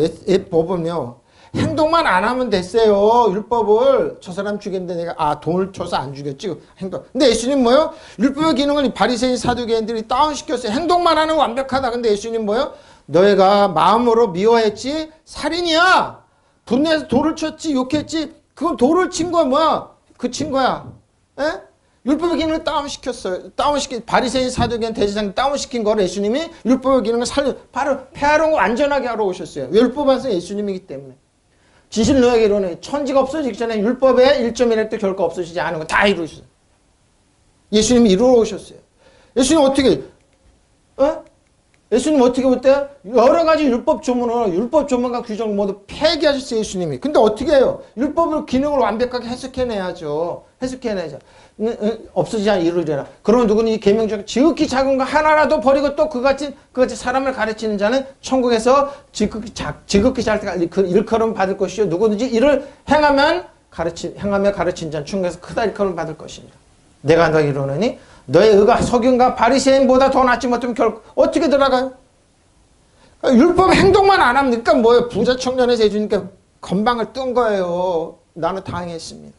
법은요. 행동만 안 하면 됐어요. 율법을 저 사람 죽였는데 내가 돈을 줘서 안 죽였지. 행동. 근데 예수님 뭐예요? 율법의 기능을 바리새인 사두개인들이 다운시켰어요. 행동만 하는 완벽하다. 근데 예수님 뭐예요? 너희가 마음으로 미워했지 살인이야. 분내서 돌을 쳤지 욕했지. 그건 돌을 친 거야 뭐야? 그 친 거야. 에? 율법의 기능을 다운시켰어요. 바리새인 사두개인 대제사장 다운시킨 거를 예수님이 율법의 기능을 바로 폐하러 완전하게 하러 오셨어요. 율법 안에서 예수님이기 때문에. 진실 너에게 이르노니 천지가 없어지기 전에 율법의 1.1획도 결코 없어지지 않은 거 다 이루셨어요. 예수님이 이루어 오셨어요. 예수님 어떻게 예수님 어떻게 볼때요? 여러 가지 율법 조문과 규정을 모두 폐기하셨어요. 예수님이. 근데 어떻게 해요? 율법의 기능을 완벽하게 해석해내야죠. 해석해내죠. 없어지지 않아 이루리라. 그러면 누구는 이 계명 중 지극히 작은 거 하나라도 버리고 또 그같이 사람을 가르치는 자는 천국에서 지극히 작은 일컬음 받을 것이요. 누구든지 이를 행하며 가르친 자는 천국에서 크다 일컬음 받을 것입니다. 내가 너에게 이르노니 너의 의가 서기관과 바리새인보다 더 낫지 못하면 결국 어떻게 들어가요? 율법 행동만 안 하면 그러니까 뭐예요? 부자 청년에서 해주니까 건방을 뜬 거예요. 나는 당했습니다.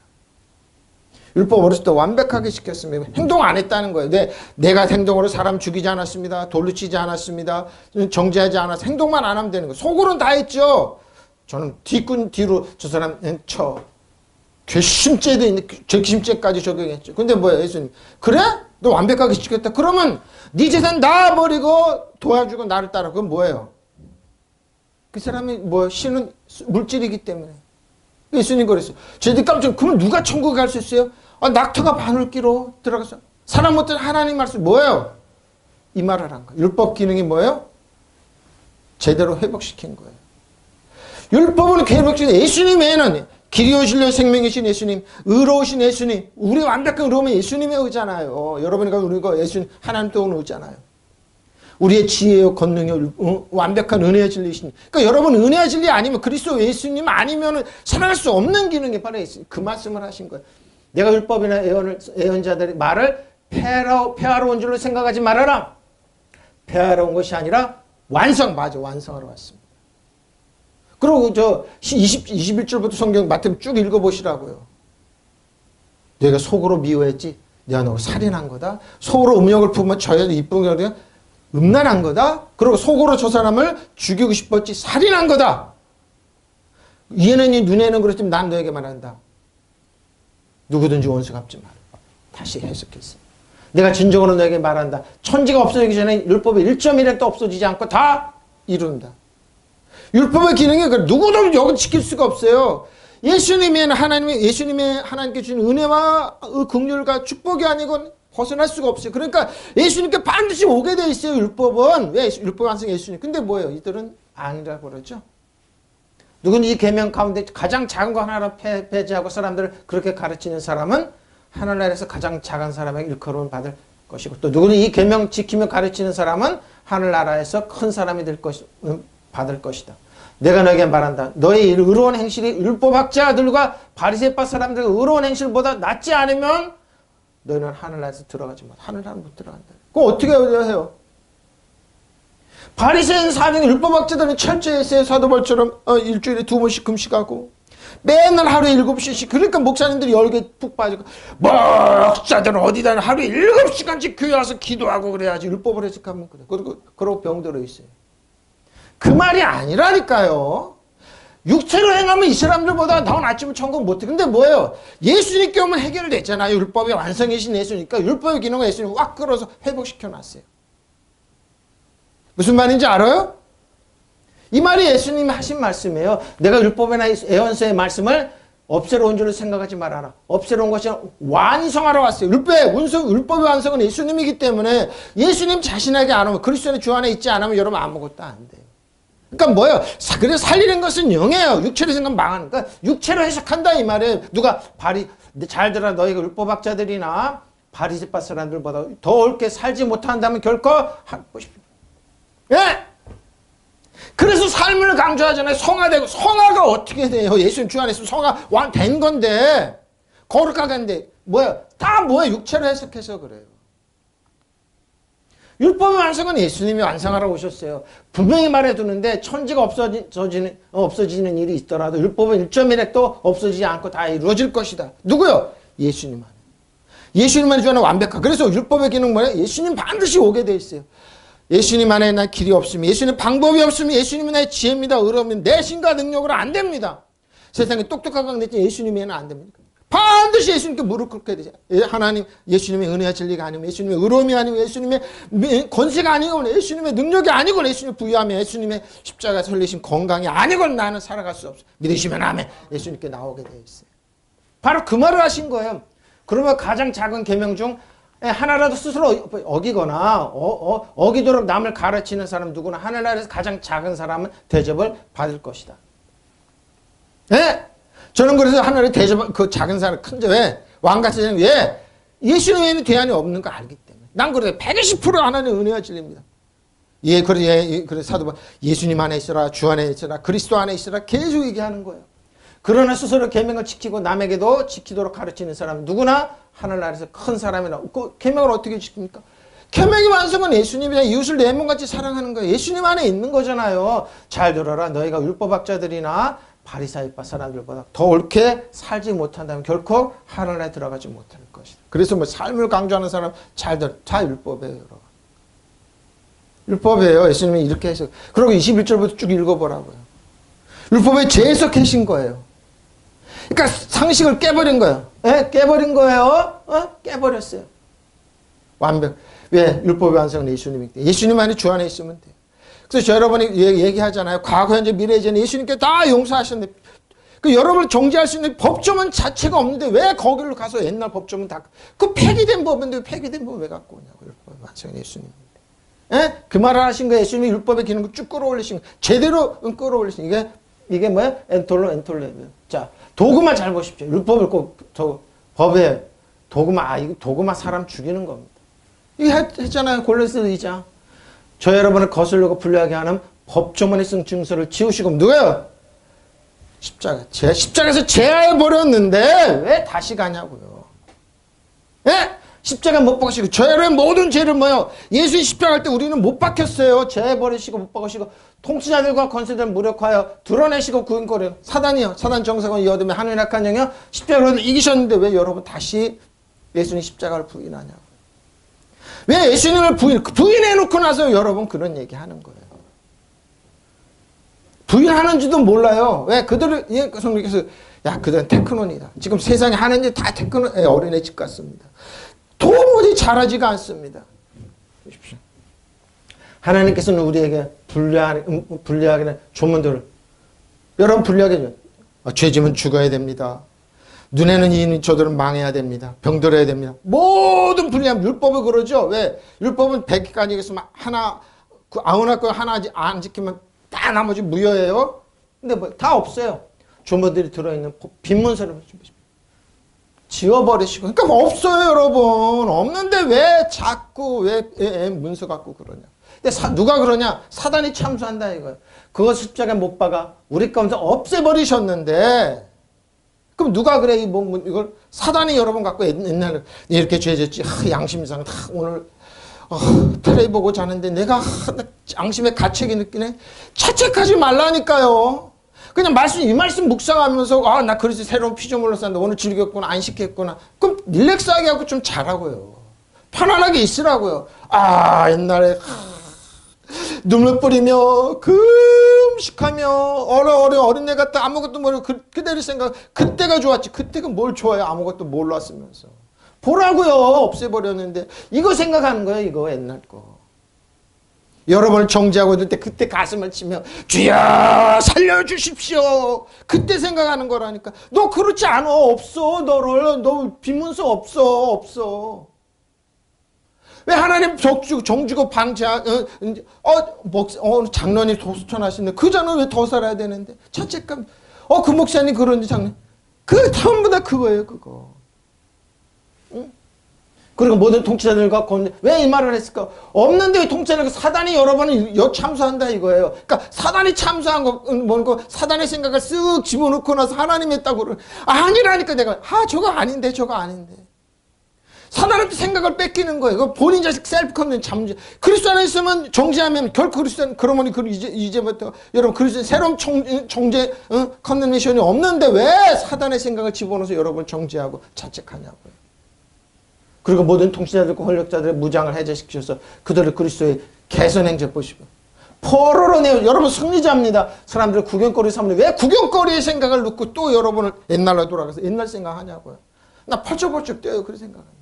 율법 어렸을 때 완벽하게 시켰습니다. 행동 안 했다는 거예요. 내가 행동으로 사람 죽이지 않았습니다. 돌로 치지 않았습니다. 정죄하지 않았습니다. 행동만 안 하면 되는 거예요. 속으로는 다 했죠. 저는 뒤로 저 사람 괘씸죄도 있는데 괘씸죄까지 적용했죠. 근데 뭐야 예수님. 그래? 너 완벽하게 시켰다. 그러면 네 재산 다 버리고 도와주고 나를 따라. 그건 뭐예요? 그 사람이 신은 물질이기 때문에. 예수님 그랬어요. 저희들 깜짝 그럼 누가 천국에 갈 수 있어요? 낙타가 바늘기로 들어가서 사람 못된 하나님 말씀 뭐예요? 이 말을 한 거예요. 율법 기능이 뭐예요? 제대로 회복시킨 거예요. 율법은 회복시킨 예수님에는 길이요 진리요 생명이신 예수님, 의로우신 예수님, 우리 완벽한 의로움은 예수님의 의잖아요. 여러분과 우리가 예수님 하나님 또 의잖아요. 우리의 지혜요 권능이요 완벽한 은혜의 진리이신. 그러니까 여러분 은혜의 진리 아니면 그리스도 예수님 아니면 살아갈 수 없는 기능이 바로 그 말씀을 하신 거예요. 내가 율법이나 예언자들의 말을 폐하러 온 줄로 생각하지 말아라. 폐하러 온 것이 아니라 완성하러 왔습니다. 그리고 21절부터 성경 마태복음 쭉 읽어보시라고요. 내가 속으로 미워했지 내가 너를 살인한 거다. 속으로 음욕을 품으면 저 여자 이쁜 게 음란한 거다. 그리고 속으로 저 사람을 죽이고 싶었지 살인한 거다. 이해는 눈에는 그렇지만 난 너에게 말한다. 누구든지 원수 갚지 마라. 다시 해석했어요. 내가 진정으로 너에게 말한다. 천지가 없어지기 전에 율법의 1.1획도 없어지지 않고 다 이룬다. 율법의 기능이 누구도 여기 지킬 수가 없어요. 예수님의 하나님께 주신 은혜와 긍휼과 축복이 아니고 벗어날 수가 없어요. 그러니까 예수님께 반드시 오게 돼 있어요. 율법은. 왜? 율법 완성 예수님. 근데 뭐예요? 이들은 아니라고 그러죠. 누구는 이 계명 가운데 가장 작은 거 하나로 폐지하고 사람들을 그렇게 가르치는 사람은 하늘나라에서 가장 작은 사람에게 일컬음을 받을 것이고 또 누구는 이 계명 지키며 가르치는 사람은 하늘나라에서 큰 사람이 받을 것이다. 내가 너에게 말한다. 너의 의로운 행실이 율법학자들과 바리새파 사람들의 의로운 행실보다 낫지 않으면 너희는 하늘나라에서 들어가지 못. 하늘나라 못 들어간다. 그럼 어떻게 해요? 바리새인 사등 율법학자들은 철저히 했어요. 사도벌처럼 일주일에 2번씩 금식하고 맨날 하루에 7시씩. 그러니까 목사님들이 열개 푹 빠지고 목사들은 어디다 하루에 7시간씩 교회 와서 기도하고 그래야지. 율법을 해석하면 그래. 그러고 병들어 있어요. 그 말이 아니라니까요. 육체로 행하면 이 사람들보다 더 낫지만 천국 못해. 근데 뭐예요? 예수님께 오면 해결됐잖아요. 율법의 완성이신 예수니까 율법의 기능을 예수님 확 끌어서 회복시켜놨어요. 무슨 말인지 알아요? 이 말이 예수님이 하신 말씀이에요. 내가 율법이나 예언서의 말씀을 없애러 온 줄로 생각하지 말아라. 없애러 온 것이 완성하러 왔어요. 율법의 완성은 예수님이기 때문에 예수님 자신에게 안 오면 그리스도의 주 안에 있지 않으면 여러분 아무것도 안 돼요. 그러니까 뭐예요? 그래서 살리는 것은 영이에요. 육체로 생각하면 망하는 거야. 육체로 해석한다 이 말이에요. 누가 잘 들어 너희가 율법학자들이나 바리새파 사람들보다 더 옳게 살지 못한다면 결코 하고 싶어. 예? 그래서 삶을 강조하잖아요. 성화되고. 성화가 어떻게 돼요? 예수님 주 안에 있으면 성화 완된 건데 거룩하게 하는데 뭐야? 다 뭐야? 육체로 해석해서 그래요. 율법의 완성은 예수님이 완성하러 오셨어요. 분명히 말해두는데 천지가 없어지는 일이 있더라도 율법은 1.1핵도 없어지지 않고 다 이루어질 것이다. 누구요? 예수님 안에. 예수님 안에 주하는 완벽한. 그래서 율법의 기능 뭐예요? 예수님 반드시 오게 돼 있어요. 예수님 안에 나 길이 없으면, 예수님 방법이 없으면, 예수님은 내 지혜입니다. 의로우면 내 신과 능력으로 안 됩니다. 세상에 똑똑하고 강대했지만 예수님에는 안 됩니다. 반드시 예수님께 무릎 꿇게 되죠. 하나님, 예수님의 은혜와 진리가 아니면, 예수님의 의로움이 아니고, 예수님의 권세가 아니고, 예수님의 능력이 아니고, 예수님의 부유함이, 예수님의 십자가 설리신 건강이 아니고 나는 살아갈 수 없어. 믿으시면 아멘. 예수님께 나오게 되어 있어요. 바로 그 말을 하신 거예요. 그러면 가장 작은 계명 중 하나라도 스스로 어기거나 어기도록 남을 가르치는 사람 누구나 하늘나라에서 가장 작은 사람은 대접을 받을 것이다. 네? 저는 그래서 하늘에 대접, 그 작은 사람, 큰 왜? 왕같이 되는 왜? 예수님 외에는 대안이 없는 거 알기 때문에. 난 그래서 120% 하나님의 은혜와 진리입니다. 그래 사도 예수님 안에 있어라, 주 안에 있어라, 그리스도 안에 있어라 계속 얘기하는 거예요. 그러나 스스로 계명을 지키고 남에게도 지키도록 가르치는 사람 누구나 하늘나라에서 큰 사람이라. 그 계명을 어떻게 지킵니까? 계명의 완성은 예수님이야. 이웃을 내 몸같이 사랑하는 거예요. 예수님 안에 있는 거잖아요. 잘 들어라. 너희가 율법학자들이나 바리사이파 사람들보다 더 옳게 살지 못한다면 결코 하늘나라에 들어가지 못할 것이다. 그래서 뭐 삶을 강조하는 사람 다 율법이에요. 여러분. 율법이에요. 예수님이 이렇게 해서. 그리고 21절부터 쭉 읽어보라고요. 율법에 재해서 계신 거예요. 그러니까 상식을 깨버린 거예요. 예? 깨버린 거예요. 깨버렸어요. 완벽. 왜? 율법의 완성은 예수님이기 때문에. 예수님 안에 주 안에 있으면 돼요. 그래서 저 여러분이 얘기하잖아요. 과거, 현재, 미래, 이제는 예수님께 다 용서하셨는데, 그 여러분을 정죄할 수 있는 법조문 자체가 없는데 왜 거기를 가서 옛날 법조문 다, 그 폐기된 법인데 폐기된 법 왜 갖고 오냐고. 율법의 완성은 예수님입니다. 예? 그 말을 하신 거예요. 예수님이 율법의 기능을 쭉 끌어올리신 거예요. 제대로 끌어올리신 거예요. 이게 뭐야? 엔톨레비요. 자, 도구만 잘 보십시오. 율법을 법에 도구만 사람 죽이는 겁니다. 이게 했잖아요. 골로새 2장. 저 여러분을 거슬리고 불리하게 하는 법조문에 쓴 증서를 지우시고 누가요? 십자가에서 제하해 버렸는데 왜 다시 가냐고요. 예? 십자가 못 박으시고 저 여러분의 모든 죄를 뭐요? 예수님 십자가 할 때 우리는 못 박혔어요. 제해 버리시고 못 박으시고 통치자들과 권세들 무력하여 드러내시고 구원거려. 사단이요. 사단 정사건 이어둠에 하늘 약한 영이요. 십자가로 이기셨는데 왜 여러분 다시 예수님 십자가를 부인하냐고. 왜 예수님을 부인해놓고 나서 여러분 그런 얘기하는 거예요. 부인하는지도 몰라요. 왜? 그들은 성령께서 야 그들은 테크논이다. 지금 세상에 하는 일 다 테크논 어린애집 같습니다. 도무지 잘하지가 않습니다. 보십시오. 하나님께서는 우리에게 불리하게 조문들을 여러분 불리하게 죄지면 죽어야 됩니다. 눈에는 이인 저들은 망해야 됩니다. 병들어야 됩니다. 모든 불리함 율법을 그러죠. 왜? 율법은 100가지 있으면 하나 그 아우나 거 하나 안 지키면 다 나머지 무효예요. 근데 뭐 다 없어요. 조문들이 들어있는 빈 문서를 지워버리시고. 그러니까 없어요, 여러분. 없는데 왜 자꾸 왜 문서 갖고 그러냐. 근데 누가 그러냐? 사단이 참수한다 이거예요. 그거 십자가에 못 박아. 우리 가운데 없애버리셨는데 그럼 누가 그래? 이걸 사단이 여러분 갖고 옛날에 이렇게 죄졌지. 양심 이상 오늘 텔레비 보고 자는데 내가 양심의 가책이 느끼네. 자책하지 말라니까요. 그냥 이 말씀 묵상하면서 나 그래서 새로운 피조물로 샀는데 오늘 즐겼구나 안식했구나. 그럼 릴렉스하게 하고 좀 자라고요. 편안하게 있으라고요. 옛날에 눈물 뿌리며 금식하며 어린애 같다 아무것도 모르고 그대로 생각 그때가 좋았지. 그때가 뭘 좋아요. 아무것도 몰랐으면서. 보라고요. 없애버렸는데 이거 생각하는 거예요. 이거 옛날 거. 여러분을 정죄하고 있을 때 그때 가슴을 치며 주여 살려주십시오. 그때 생각하는 거라니까. 너 그렇지 않아. 없어. 너 빈문서 없어. 왜 하나님 정주고 방치하 장로님 도수천하시는데 그자는 왜 더 살아야 되는데 자책감. 그 목사님 그런지 장로님 그 전부 다 그거예요. 그거. 응? 그리고 모든 통치자들과 왜 이 말을 했을까? 없는데 왜 통치자들과 사단이 여러분을 참수한다 이거예요. 그러니까 사단이 참수한 거 뭔가 사단의 생각을 쓱 집어넣고 나서 하나님 했다고 아니라니까 내가 저거 아닌데. 사단한테 생각을 뺏기는 거예요. 그 본인 자식 셀프 컨텐츠 잠재. 그리스도 안에 있으면 정죄하면 결코 그리스도 그러면 이제부터 여러분 그리스도 새로운 정죄 컨덴네이션이 없는데 왜 사단의 생각을 집어넣어서 여러분 정죄하고 자책하냐고요. 그리고 모든 통치자들과 권력자들의 무장을 해제시키셔서 그들을 그리스도의 개선행제 보시고 포로로 내어 여러분 승리자입니다. 사람들 구경거리 삼는 왜 구경거리의 생각을 넣고 또 여러분을 옛날로 돌아가서 옛날 생각하냐고요. 나 펄쩍펄쩍 뛰어요. 그런 생각은.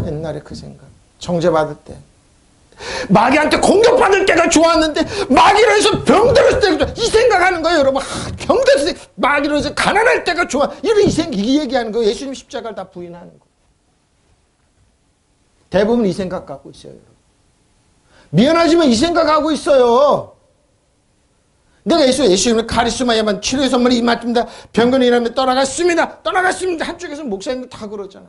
옛날에 그 생각. 정죄받을 때. 마귀한테 공격받을 때가 좋았는데 마귀로 해서 병들었을 때가 좋아. 이 생각하는 거예요. 여러분. 병들었을 때 마귀로 해서 가난할 때가 좋아. 이런 이 얘기하는 거예요. 예수님 십자가를 다 부인하는 거. 대부분 이 생각 갖고 있어요. 여러분. 미안하지만 이 생각하고 있어요. 내가 예수님을 카리스마에만 치료의 선물이 임했습니다. 병건이 일하면 떠나갔습니다. 한쪽에서 목사님들 다 그러잖아.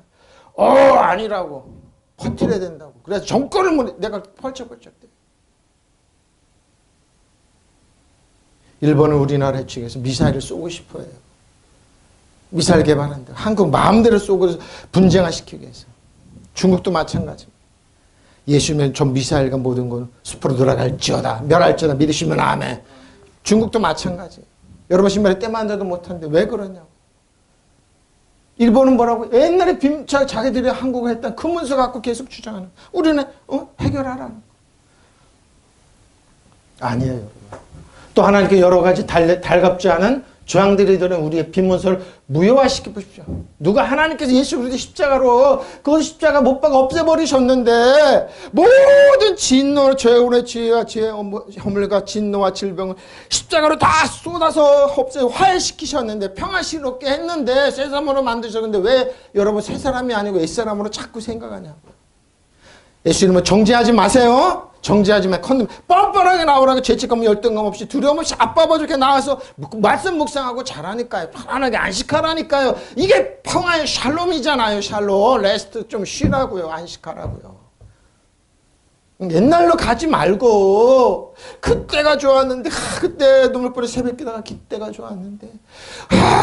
아니라고. 버티려야 된다고. 그래서 정권을 내가 펄쩍펄쩍 돼. 일본은 우리나라 측에서 미사일을 쏘고 싶어 해요. 미사일 개발한다. 한국 마음대로 쏘고 분쟁화시키기 위해서. 중국도 마찬가지입니다. 예수면 전 미사일과 모든 건 숲으로 돌아갈지어다. 멸할지어다. 믿으시면 아멘. 중국도 마찬가지예요. 여러분 신발에 때 만져도 못하는데 왜 그러냐고. 일본은 뭐라고? 옛날에 자기들이 한국을 했던 그 문서 갖고 계속 주장하는. 우리는 해결하라는 거. 아니에요. 여러분. 또 하나님께 여러 가지 달갑지 않은 조항들이 드는 우리의 빈문서를 무효화시켜 보십시오. 누가 하나님께서 예수 그리스도 십자가로 그 십자가 못 박아 없애버리셨는데 모든 진노, 죄운의 지혜와 허물과 진노와 질병을 십자가로 다 쏟아서 화해시키셨는데 평화스럽게 했는데 새 사람으로 만드셨는데 왜 여러분 새 사람이 아니고 옛 사람으로 자꾸 생각하냐고요. 예수님은 정죄하지 마세요. 정죄하지 마. 뻔뻔하게 나오라고 죄책감 열등감 없이 두려움 없이 아빠 버죽게 나와서 말씀 묵상하고 잘하니까요. 편안하게 안식하라니까요. 이게 평화의 샬롬이잖아요. 샬롬. 레스트 좀 쉬라고요. 안식하라고요. 옛날로 가지 말고 그때가 좋았는데 그때 눈물보리 새벽기다가 그때가 좋았는데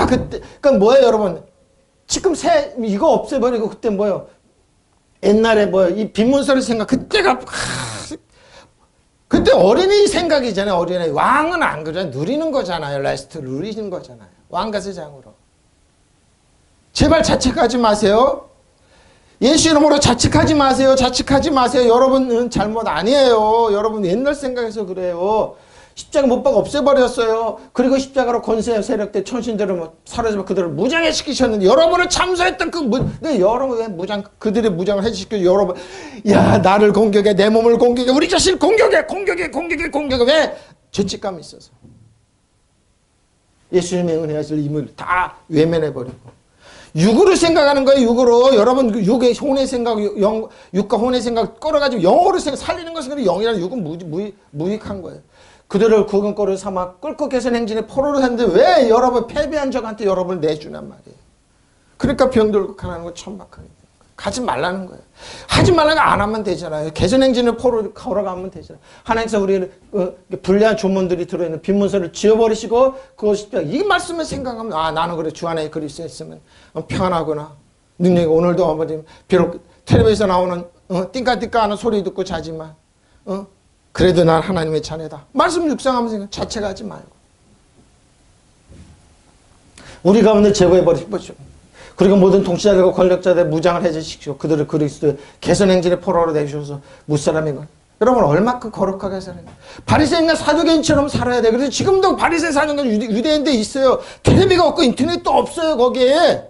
그때 그러니까 뭐예요 여러분. 지금 이거 없애버리고 그때 뭐예요. 옛날에 이 빈문서를 그때가 그때 어린이 생각이잖아요. 어린이 왕은 안 그러잖아요. 누리는 거잖아요. 레스트 누리는 거잖아요. 왕가세 장으로. 제발 자책하지 마세요. 예수 이름으로 자책하지 마세요. 자책하지 마세요. 여러분은 잘못 아니에요. 여러분 옛날 생각해서 그래요. 십자가 못 박아 없애버렸어요. 그리고 십자가로 권세 세력대 천신들을 사로잡아 그들을 무장해 시키셨는데 여러분을 참소했던 여러분 왜 그들의 무장을 해시키고 여러분 나를 공격해 내 몸을 공격해 우리 자신을 공격해 왜? 죄책감이 있어서 예수님의 은혜하실 힘을 다 외면해버리고 육으로 생각하는 거예요. 육으로 여러분 육의 혼의 생각 육과 혼의 생각 끌어가지고 영어로 살리는 것은 영이라는 육은 무익한 거예요. 그들을 구근거리로 삼아 꿀꺽 개선 행진에 포로로 했는데 왜 여러분 패배한 적한테 여러분을 내주란 말이에요. 그러니까 병들고 가난한 거 천박하게 가지 말라는 거예요. 하지 말라는 거 안 하면 되잖아요. 개선 행진을 포로로 걸어가면 되잖아요. 하나님께서 우리는 불리한 조문들이 들어있는 빈문서를 지워버리시고 그것이 이 말씀을 생각하면 나는 그래 주 안에 그리스도에 있으면 평안하구나. 능력이 오늘도 아버지 비록 텔레비에서 나오는 띵까띵까 하는 소리 듣고 자지만 그래도 난 하나님의 자녀다. 말씀 묵상하면서 자책하지 말고. 우리 가운데 제거해버리십시오. 그리고 모든 통치자들과 권력자들의 무장을 해제시키고 그들을 그리스도의 개선행진의 포로로 내주셔서 무사람인 것. 여러분 얼마큼 거룩하게 살아야 돼요. 바리새인과 사두개인처럼 살아야 돼요. 그래서 지금도 바리새인 사는 유대인데 있어요. 텔레비가 없고 인터넷도 없어요. 거기에.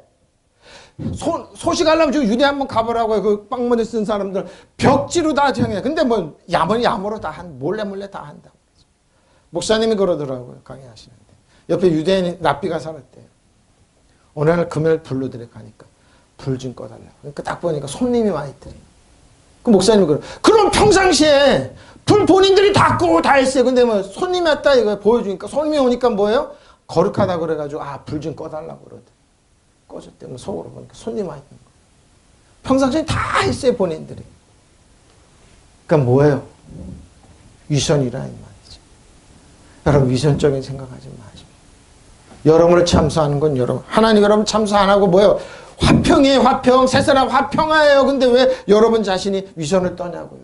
소식하려면 저 유대 한번 가보라고요. 그 빵머리 쓴 사람들 벽지로 다 정해. 근데 야무로 다 몰래 다 한다. 목사님이 그러더라고요. 강의하시는데 옆에 유대인 랍비가 살았대요. 오늘 금요일 불러들여 가니까 불 좀 꺼달라고. 그러니까 딱 보니까 손님이 와 있더래. 그 목사님이 그럼 평상시에 불 본인들이 다 끄고 다 했어요. 근데 손님이 왔다 이거 보여주니까 손님이 오니까 뭐예요? 거룩하다 그래가지고 불 좀 꺼달라고 그러더래. 꺼졌대. 속으로 보니까 손님 와 있는 거. 평상시에 다 했어요, 본인들이. 그러니까 뭐예요? 위선이라 이 말이죠. 여러분 위선적인 생각하지 마십시오. 여러분을 참소하는 건 여러분. 하나님 여러분 참소 안 하고 뭐예요? 화평 화평이에요. 화평. 세 사람 화평하예요. 근데 왜 여러분 자신이 위선을 떠냐고요.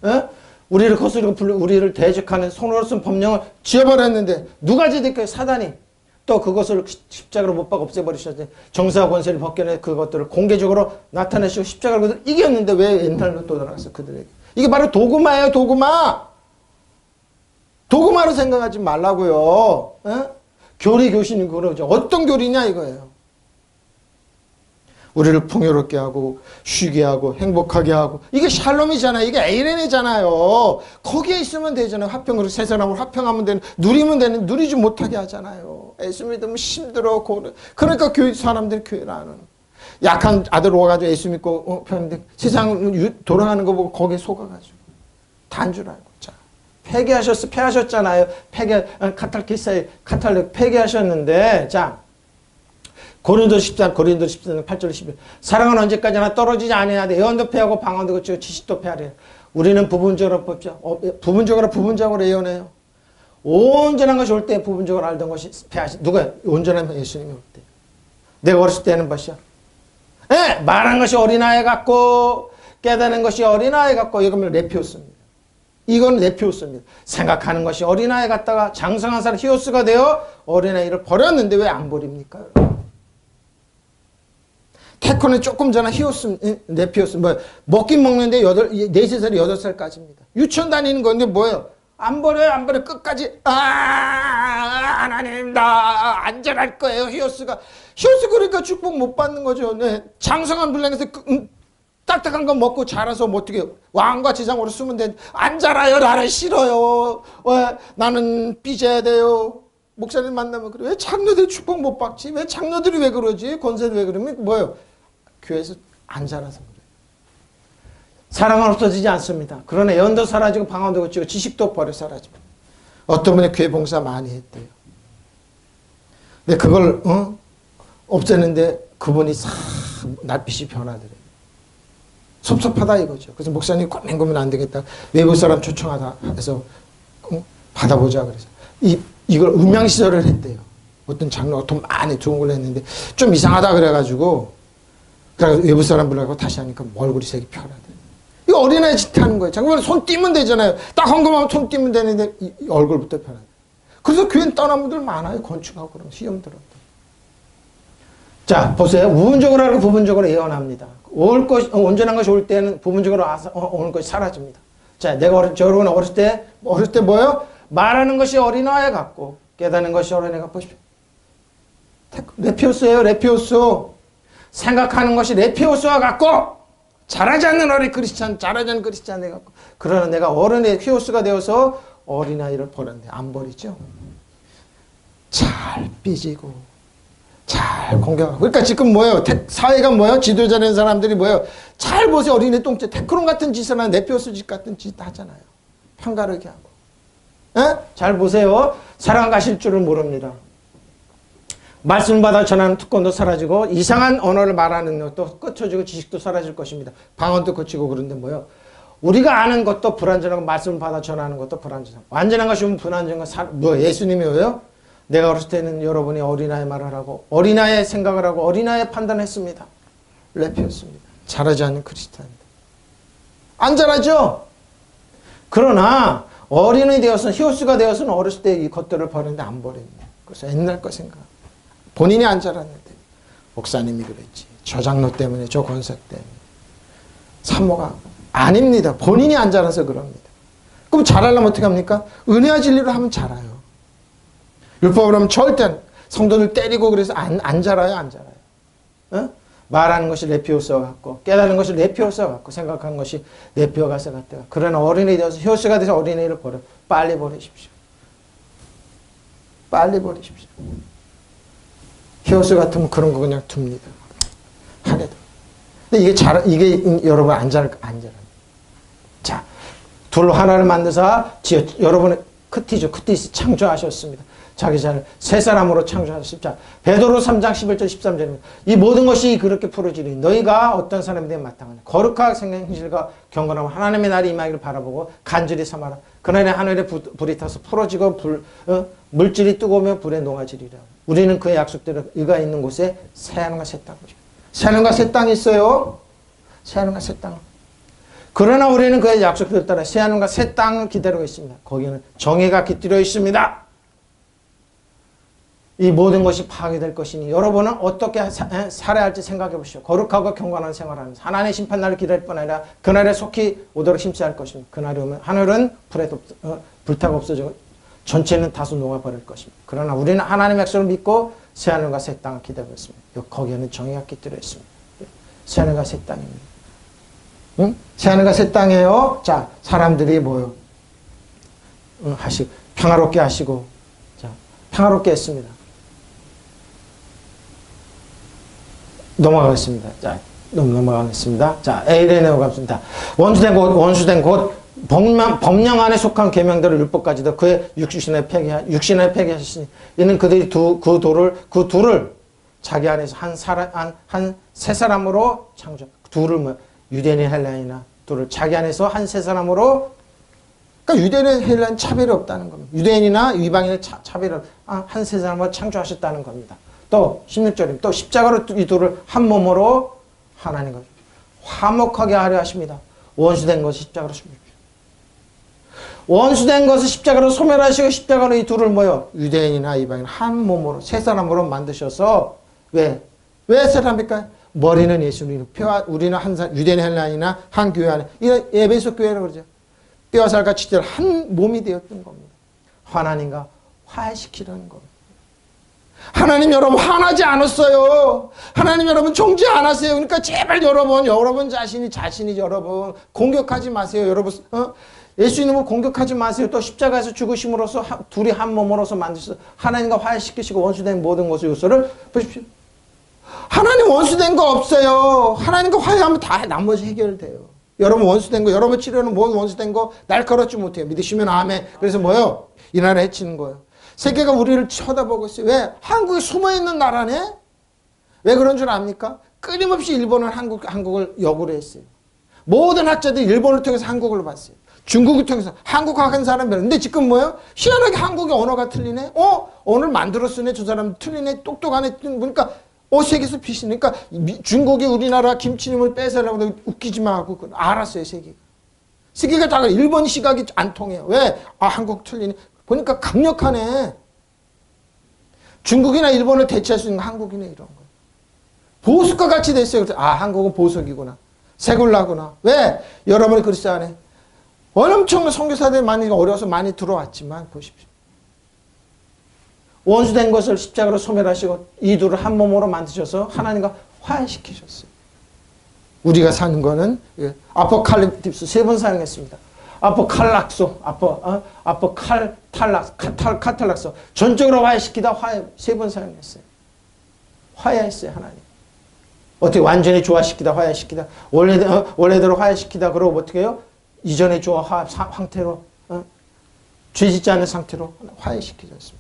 에? 우리를 거스르고 우리를 대적하는 손으로 쓴 법령을 지어버렸는데 누가 지득해요? 사단이. 또 그것을 십자가로 못 박아 없애버리셨지. 정사와 권세를 벗겨내 그것들을 공개적으로 나타내시고 십자가로 그들 이겼는데 왜 옛날로 또 돌아갔어 그들에게. 이게 바로 도구마예요. 도구마. 도구마로 생각하지 말라고요. 에? 교리 교신이 그러죠. 어떤 교리냐 이거예요. 우리를 풍요롭게 하고 쉬게 하고 행복하게 하고 이게 샬롬이잖아요. 이게 에이렌이잖아요. 거기에 있으면 되잖아요. 화평으로 세 사람을 화평하면 되는 누리면 되는 누리지 못하게 하잖아요. 예수 믿으면 힘들어 고려. 그러니까 교회 사람들이 교회를 안 오는. 약한 아들 와가지고 예수 믿고 편인데 세상 돌아가는 거 보고 거기에 속아가지고 단 줄 알고. 자 폐기하셨잖아요. 카탈릭 폐기하셨는데 자. 고린도서 8절 11 사랑은 언제까지나 떨어지지 아니하되 예언도 패하고 방언도 그치고 지식도 패하리라. 우리는 부분적으로 뽑죠. 부분적으로 예언해요. 온전한 것이 올 때 부분적으로 알던 것이 패하시. 누가 온전하면 예수님이 올 때. 내가 어렸을 때는 것이야. 네, 말한 것이 어린아이 같고 깨닫는 것이 어린아이 같고 이거는 레피오스입니다. 이건 레피오스입니다. 생각하는 것이 어린아이 같다가 장성한 사람 히오스가 되어 어린아이를 버렸는데 왜 안 버립니까? 테코는 조금 전에 히오스, 레피오스, 먹긴 먹는데 4살, 8살까지입니다. 유치원 다니는 건데 뭐예요? 안 버려요, 안 버려. 끝까지, 하나님, 나 안전할 거예요, 히오스가. 히오스 그러니까 축복 못 받는 거죠. 네. 장성한 분량에서 딱딱한 거 먹고 자라서 뭐 어떻게 왕과 지상으로 쓰면 돼. 안 자라요, 나는 싫어요. 왜? 나는 삐져야 돼요. 목사님 만나면 그래. 왜 장녀들이 축복 못 받지? 왜 장녀들이 왜 그러지? 권세도 왜 그러면 뭐예요? 교회에서 안 자라서 그래요. 사랑은 없어지지 않습니다. 그러나 예언도 사라지고 방언도 그치고 지식도 버려 사라집니다. 어떤 분이 교회 봉사 많이 했대요. 근데 그걸 없애는데 그분이 싹 낯빛이 변하더래요. 섭섭하다 이거죠. 그래서 목사님 고민 안 되겠다. 외부 사람 초청하다 해서 받아보자 그래서 이걸 음양시설을 했대요. 어떤 장로가 돈 많이 좋은 걸 했는데 좀 이상하다 그래가지고 외부 사람 불러가고 다시 하니까 얼굴이 색이 변하더래요. 이거 어린아이 짓 하는 거예요. 잠깐만 손 띄면 되잖아요. 딱 헌금하면 손 띄면 되는데 이 얼굴부터 변하더래요. 그래서 교회는 떠난 분들 많아요. 건축하고 그런 시험 들었다. 자 보세요. 부분적으로 하고 부분적으로 예언합니다. 온전한 것이 올 때는 부분적으로 오는 것이 사라집니다. 자 내가 여러분 어렸을 때 뭐예요? 말하는 것이 어린아이 같고 깨닫는 것이 어린아이 같고 보십시오. 레피오스예요. 레피오스. 생각하는 것이 레피오스와 같고 자라지 않는 어린 크리스찬 자라지 않는 크리스찬 애 같고 그러나 내가 어른의 히오스가 되어서 어린아이를 버렸는데 안 버리죠. 잘 삐지고 잘 공격하고 그러니까 지금 뭐예요? 사회가 뭐예요? 지도자된 사람들이 뭐예요? 잘 보세요. 어린애 똥째 테크론 같은 짓을 하는 레피오스 짓 같은 짓 하잖아요. 편가르게 하고 에? 잘 보세요. 사랑 가실 줄을 모릅니다. 말씀 받아 전하는 특권도 사라지고 이상한 언어를 말하는 것도 끝쳐지고 지식도 사라질 것입니다. 방언도 거치고 그런데 뭐요? 우리가 아는 것도 불완전하고 말씀을 받아 전하는 것도 불완전하고 완전한 것이면 불완전한 건 예수님이 왜요? 내가 어렸을 때는 여러분이 어린아이 말을 하고 어린아이의 생각을 하고 어린아이의 판단했습니다. 레피였습니다. 자라지 않는 크리스찬입니다. 안 자라죠? 그러나 어린이 되어서는 히오스가 되어서는 어렸을 때 이 것들을 버리는데 안 버립니다. 그래서 옛날 거 생각. 본인이 안 자랐는데 목사님이 그랬지. 저 장로 때문에 저 권사 때문에 사모가 아닙니다. 본인이 안 자라서 그럽니다. 그럼 잘하려면 어떻게 합니까? 은혜와 진리로 하면 자라요. 율법으로 하면 절대 성도들 때리고 그래서 안 자라요. 안 자라요. 어? 말하는 것이 레피오스와 같고 깨닫는 것이 레피오스와 같고 생각하는 것이 레피오가 같대요. 그러나 어린이 되어서 히오스가 돼서 어린이를 버려. 빨리 버리십시오. 빨리 버리십시오. 히오스 같으면 그런 거 그냥 둡니다. 하게도. 근데 이게 여러분 안 자랍니다. 자, 둘로 하나를 만드사 여러분의 크티죠. 크티스 창조하셨습니다. 자기 자를 세 사람으로 창조하셨습니다. 베드로 3장 11절 13절입니다. 이 모든 것이 그렇게 풀어지니 너희가 어떤 사람에 대해 마땅하냐. 거룩하게 생명신실과 경건하고 하나님의 날이 임하기를 바라보고 간절히 삼아라. 그날에 하늘에 불이 타서 풀어지고 물질이 뜨거우며 불에 녹아지리라. 우리는 그의 약속대로 이가 있는 곳에 새하늘과 새 땅. 새하늘과 새 땅이 있어요. 새하늘과 새 땅. 그러나 우리는 그의 약속을 따라 새하늘과 새 땅을 기다리고 있습니다. 거기는 정의가 깃들여 있습니다. 이 모든 것이 파괴될 것이니 여러분은 어떻게 살아야 할지 생각해 보시오. 거룩하고 경건한 생활하면서 하나님의 심판날을 기다릴 뿐 아니라 그날에 속히 오도록 심시할 것입니다. 그날이 오면 하늘은 불타고 없어지고 전체는 다소 녹아버릴 것입니다. 그러나 우리는 하나님의 약속을 믿고 새하늘과 새 땅을 기다리고 있습니다. 거기에는 정의가 깃들어 있습니다. 새하늘과 새 땅입니다. 응? 새하늘과 새 땅이에요. 자, 사람들이 뭐요? 평화롭게 하시고, 자, 평화롭게 했습니다. 넘어가겠습니다. 자, 넘어가겠습니다. 자, A에 넘어가겠습니다. 원수된 곧 법령 안에 속한 계명대로 율법까지도 그의 육신에 폐기하셨으니 이는 그들이 그 둘을 자기 안에서 한 세 사람으로 창조. 둘을 뭐 유대인 헬라인이나 둘을 자기 안에서 한 세 사람으로, 그러니까 유대인 헬라인 차별이 없다는 겁니다. 유대인이나 이방인의 차별이 한 세 사람으로 창조하셨다는 겁니다. 또 16절입니다. 또 십자가로 이 둘을 한 몸으로 하나님과 화목하게 하려 하십니다. 원수된 것을 십자가로 소멸하십시오. 원수된 것을 십자가로 소멸하시고 십자가로 이 둘을 뭐요? 유대인이나 이방인 한 몸으로 세 사람으로 만드셔서 왜 사람입니까? 머리는 예수님, 우리는 한 사람, 유대인 헬라인이나 한 교회 안에, 이런 에베소 교회라고 그러죠. 뼈와 살과 지체를 한 몸이 되었던 겁니다. 하나님과 화해시키려는 겁니다. 하나님 여러분 화나지 않았어요. 하나님 여러분 정죄 안 하세요. 그러니까 제발 여러분 자신이 여러분 공격하지 마세요. 여러분 예수님을 공격하지 마세요. 또 십자가에서 죽으심으로써 둘이 한 몸으로서 만드셔서 하나님과 화해시키시고 원수된 모든 것의 요소를 보십시오. 하나님 원수된 거 없어요. 하나님과 화해하면 다 나머지 해결돼요. 여러분 원수된 거, 여러분 치료는 모든 원수된 거 날카롭지 못해요. 믿으시면 아멘. 그래서 뭐요? 이 나라 해치는 거예요. 세계가 우리를 쳐다보고 있어요. 왜? 한국이 숨어있는 나라네? 왜 그런 줄 압니까? 끊임없이 일본은 한국을 역으로 했어요. 모든 학자들이 일본을 통해서 한국을 봤어요. 중국을 통해서 한국 학한 사람이 근데 지금 뭐예요? 희한하게 한국의 언어가 틀리네? 오늘 만들었으네? 저 사람 틀리네? 똑똑하네? 보니까 세계에서 빛이니까 중국이 우리나라 김치님을 뺏으려고 웃기지 마 하고 알았어요, 세계가. 세계가 다 일본 시각이 안 통해요. 왜? 한국 틀리네. 보니까 강력하네. 중국이나 일본을 대체할 수 있는 한국이네 이런 거예요. 보석과 같이 됐어요. 한국은 보석이구나. 세굴라구나. 왜? 여러분이 그리스도 안에 엄청난 선교사들이 많이 어려서 많이 들어왔지만 보십시오. 원수된 것을 십자가로 소멸하시고 이 둘을 한 몸으로 만드셔서 하나님과 화해시키셨어요. 우리가 사는 거는 아포칼립스 3번 사용했습니다. 아포칼락소, 카탈락소. 전적으로 화해시키다 화해 3번 사용했어요. 화해했어요, 하나님. 어떻게 완전히 조화시키다 화해시키다. 원래대로 화해시키다 그러고 어떻게 해요? 이전의 조화 상태로 죄짓지 않은 상태로 화해시키셨습니다.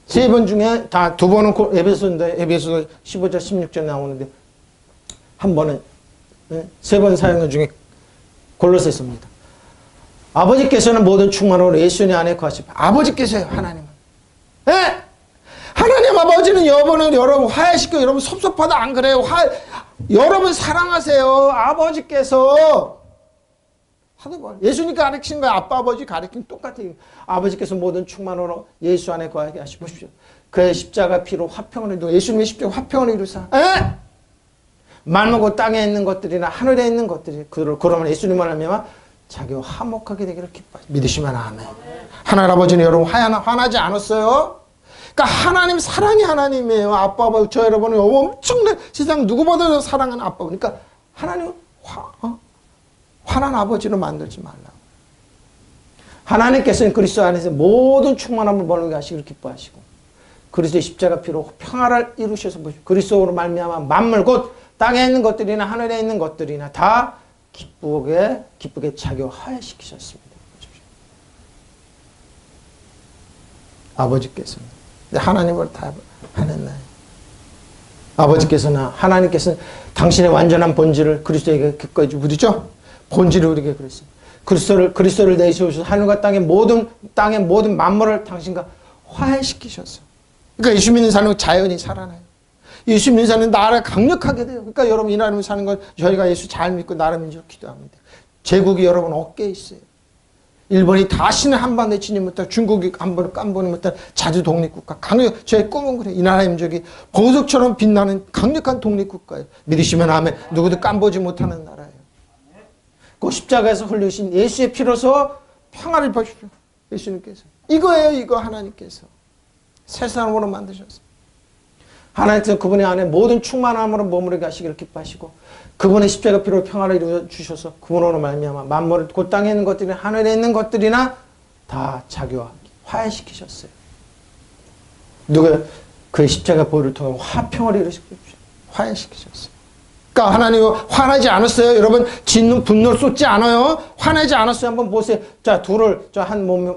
3번 중에 다 2번은 에베소인데 에베소 15절 16절 나오는데 한 번은 3번 사용한 중에 골로새서입니다. 아버지께서는 모든 충만으로 예수님 안에 거하시고 아버지께서요 하나님은 하나님 아버지는 여러분 화해시켜 여러분 섭섭하다 안 그래요? 여러분 사랑하세요. 아버지께서 예수님 가르친 거야. 아빠 아버지 가르친 똑같아요. 아버지께서 모든 충만으로 예수 안에 거하게 하시고 보십시오. 그의 십자가 피로 화평을 이루고 예수님의 십자가 화평을 이루사 말먹고 땅에 있는 것들이나 하늘에 있는 것들이 그러면 예수님을 하면 자기와 화목하게 되기를 기뻐하시 믿으시면 아멘. 하나님 아버지는 여러분 화나지 않았어요. 그러니까 하나님 사랑이 하나님이에요. 아빠 아버지 저 여러분은 엄청난 세상 누구보다도 사랑하는 아빠. 그러니까 하나님은 화난 아버지로 만들지 말라고. 하나님께서는 그리스도 안에서 모든 충만함을 벌게 하시기를 기뻐하시고 그리스도의 십자가 피로 평화를 이루셔서 그리스도로 말미암아 만물 곧 땅에 있는 것들이나 하늘에 있는 것들이나 다 기쁘게 자기와 화해시키셨습니다. 아버지께서는 하나님을 다 하는 아버지께서나 하나님께서는 당신의 완전한 본질을 그리스도에게 기꺼이 부르죠. 본질을 우리에게 그랬어요. 그리스도를 내세우셔서 하늘과 땅의 모든 만물을 당신과 화해시키셨어요. 그러니까 예수 믿는 사람은 자연히 살아나요. 예수 믿는 사람은 나라가 강력하게 돼요. 그러니까 여러분 이 나라를 사는 건 저희가 예수 잘 믿고 나라 민족 기도합니다. 제국이 여러분 어깨에 있어요. 일본이 다시는 한반도에 진입 못하고 중국이 한번을 깜보니 못한 자주 독립국가. 강력, 저의 꿈은 그래요. 이 나라의 민족이 보석처럼 빛나는 강력한 독립국가예요. 믿으시면 아멘. 누구도 깜보지 못하는 나라예요. 그 십자가에서 흘리신 예수의 피로서 평화를 보십시오. 예수님께서. 이거예요. 이거 하나님께서. 새 사람으로 만드셨어요. 하나님께서 그분의 안에 모든 충만함으로 머무르게 하시기를 기뻐하시고 그분의 십자가 피로 평화를 이루어 주셔서 그분으로 말미암아 만물을 곧 땅에 있는 것들이나 하늘에 있는 것들이나 다 자기와 화해시키셨어요. 누가 그의 십자가 보혈을 통해 화평을 이루시고 화해시키셨어요. 그러니까 하나님은 화나지 않았어요. 여러분 진노 분노를 쏟지 않아요. 화내지 않았어요. 한번 보세요. 자, 둘을 저 한 몸을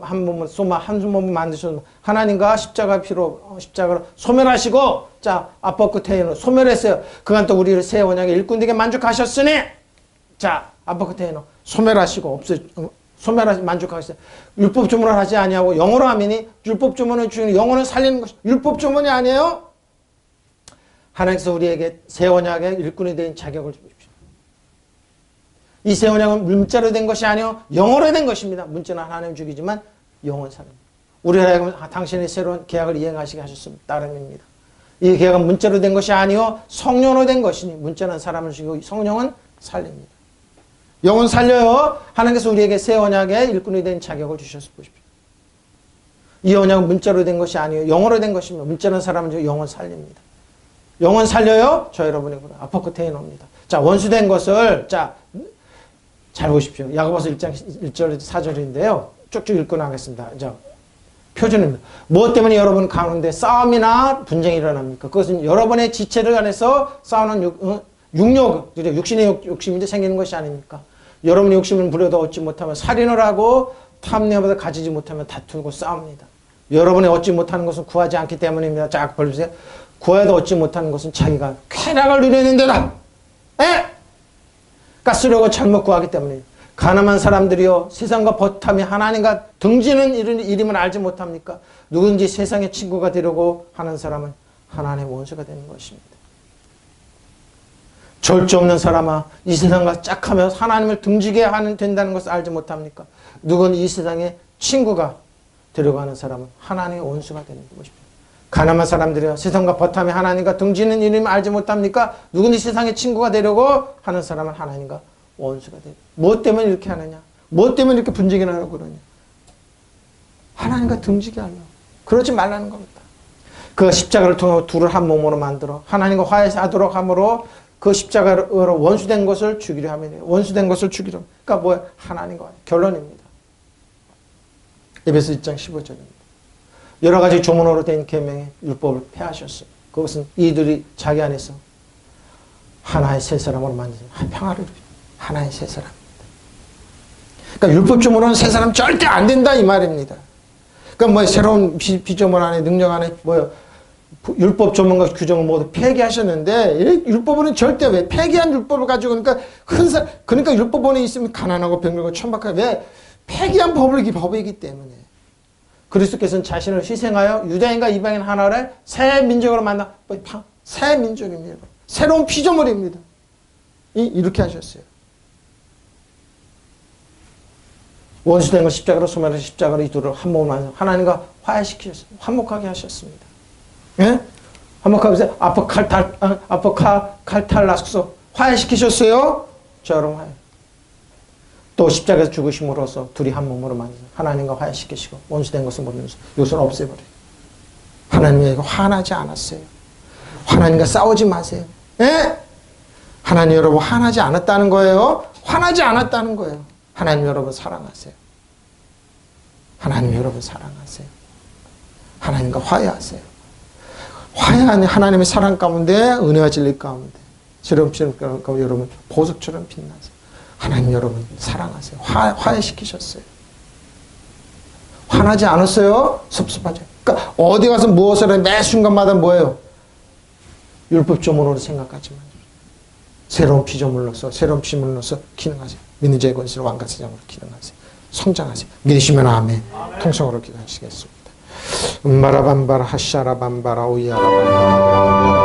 만드셔서 하나님과 십자가 피로 십자가로 소멸하시고 자 아포크테이노 소멸했어요. 그간 또 우리를 새 언약의 일꾼에게 만족하셨으니 자 아포크테이노 소멸하시고 소멸하시 만족하셨어요. 율법 주문을 하지 아니하고 영어로 하면이 율법 주문을 주는 영어는 살리는 것이 율법 주문이 아니에요. 하나님께서 우리에게 새 언약의 일꾼이 된 자격을 주십시오. 이 새 언약은 문자로 된 것이 아니요 영어로 된 것입니다. 문자는 하나님 주기지만 영은 사람입니다. 우리가 당신의 새로운 계약을 이행하시게 하셨습니다. 따름입니다. 이 계약은 문자로 된 것이 아니요 성령으로 된 것이니 문자는 사람을 죽이고 성령은 살립니다. 영은 살려요. 하나님께서 우리에게 새 언약의 일꾼이 된 자격을 주셔서 보십시오. 이 언약은 문자로 된 것이 아니요 영어로 된 것입니다. 문자는 사람을 죽이고 영은 살립니다. 영은 살려요? 저 여러분의 아포크테이노입니다. 자, 원수된 것을, 자, 잘 보십시오. 야고보서 1장 1절 4절인데요. 쭉쭉 읽고 나가겠습니다. 자, 표준입니다. 무엇 때문에 여러분 가운데 싸움이나 분쟁이 일어납니까? 그것은 여러분의 지체를 안에서 싸우는 육력, 육신의 욕심인데 생기는 것이 아닙니까? 여러분의 욕심을 부려도 얻지 못하면 살인을 하고 탐내보다 가지지 못하면 다투고 싸웁니다. 여러분이 얻지 못하는 것은 구하지 않기 때문입니다. 자, 보세요. 구해도 얻지 못하는 것은 자기가 쾌락을 누리는 데다. 가스려고 잘못 구하기 때문에 가늠한 사람들이요 세상과 버탐이 하나님과 등지는 일임을 알지 못합니까? 누군지 세상의 친구가 되려고 하는 사람은 하나님의 원수가 되는 것입니다. 절제 없는 사람아 이 세상과 짝하며 하나님을 등지게 된다는 것을 알지 못합니까? 누군 이 세상의 친구가 되려고 하는 사람은 하나님의 원수가 되는 것입니다. 가늠한 사람들이요 세상과 버탐이 하나님과 등지는 이름을 알지 못합니까? 누군지 세상의 친구가 되려고 하는 사람은 하나님과 원수가 되고 무엇 때문에 이렇게 하느냐? 무엇 때문에 이렇게 분쟁이 나려고 그러냐? 하나님과 등지게 하려고 그러지 말라는 겁니다. 그 십자가를 통해 둘을 한 몸으로 만들어 하나님과 화해하도록 함으로 그 십자가로 원수된 것을 죽이려 하면 원수된 것을 죽이려 그러니까 뭐야? 하나님과 결론입니다. 에베소 1장 15절입니다. 여러 가지 조문으로 된 계명의 율법을 폐하셨어요. 그것은 이들이 자기 안에서 하나의 새 사람으로 만드는 평화를 하나의 새 사람입니다. 그러니까 율법 조문으로는 새 사람 절대 안 된다 이 말입니다. 그러니까 뭐 새로운 비조문 안에 능력 안에 뭐요 율법 조문과 규정을 모두 폐기하셨는데 율법은 절대 왜 폐기한 율법을 가지고 그러니까 율법원에 있으면 가난하고 병들고 천박하고 왜 폐기한 법이기 때문에. 그리스도께서는 자신을 희생하여 유대인과 이방인 하나를 새 민족으로 만나 새 민족입니다. 새로운 피조물입니다. 이렇게 하셨어요. 원수된 걸 십자가로 소멸해서 십자가로 이 둘을 한 몸을 만들어 하나님과 화해시키셨어요. 화목하게 하셨습니다. 예? 화목하게 해서 아포칼탈라스로 화해시키셨어요. 자, 여러분 화해. 또 십자가에서 죽으심으로써 둘이 한 몸으로 만들어 하나님과 화해시키시고 원수된 것을 모르면서 이것을 없애버려요. 하나님에게 화나지 않았어요. 하나님과 싸우지 마세요. 예? 하나님 여러분 화나지 않았다는 거예요. 화나지 않았다는 거예요. 하나님 여러분 사랑하세요. 하나님 여러분 사랑하세요. 하나님과 화해하세요. 화해하는 하나님의 사랑 가운데 은혜와 진리 가운데 저렴처럼 가운데 여러분 보석처럼 빛나세요. 하나님 여러분 사랑하세요. 화해시키셨어요. 화나지 않았어요? 섭섭하죠. 그러니까 어디 가서 무엇을 해 매 순간마다 뭐예요? 율법 조문으로 생각하지 마세요. 새로운 피조물로서 기능하세요. 믿는 자의 권세로 왕과 세상으로 기능하세요. 성장하세요. 믿으시면 아멘. 통성으로 기도하시겠습니다. 음바라밤바라 하샤라밤바라 오이야라밤바라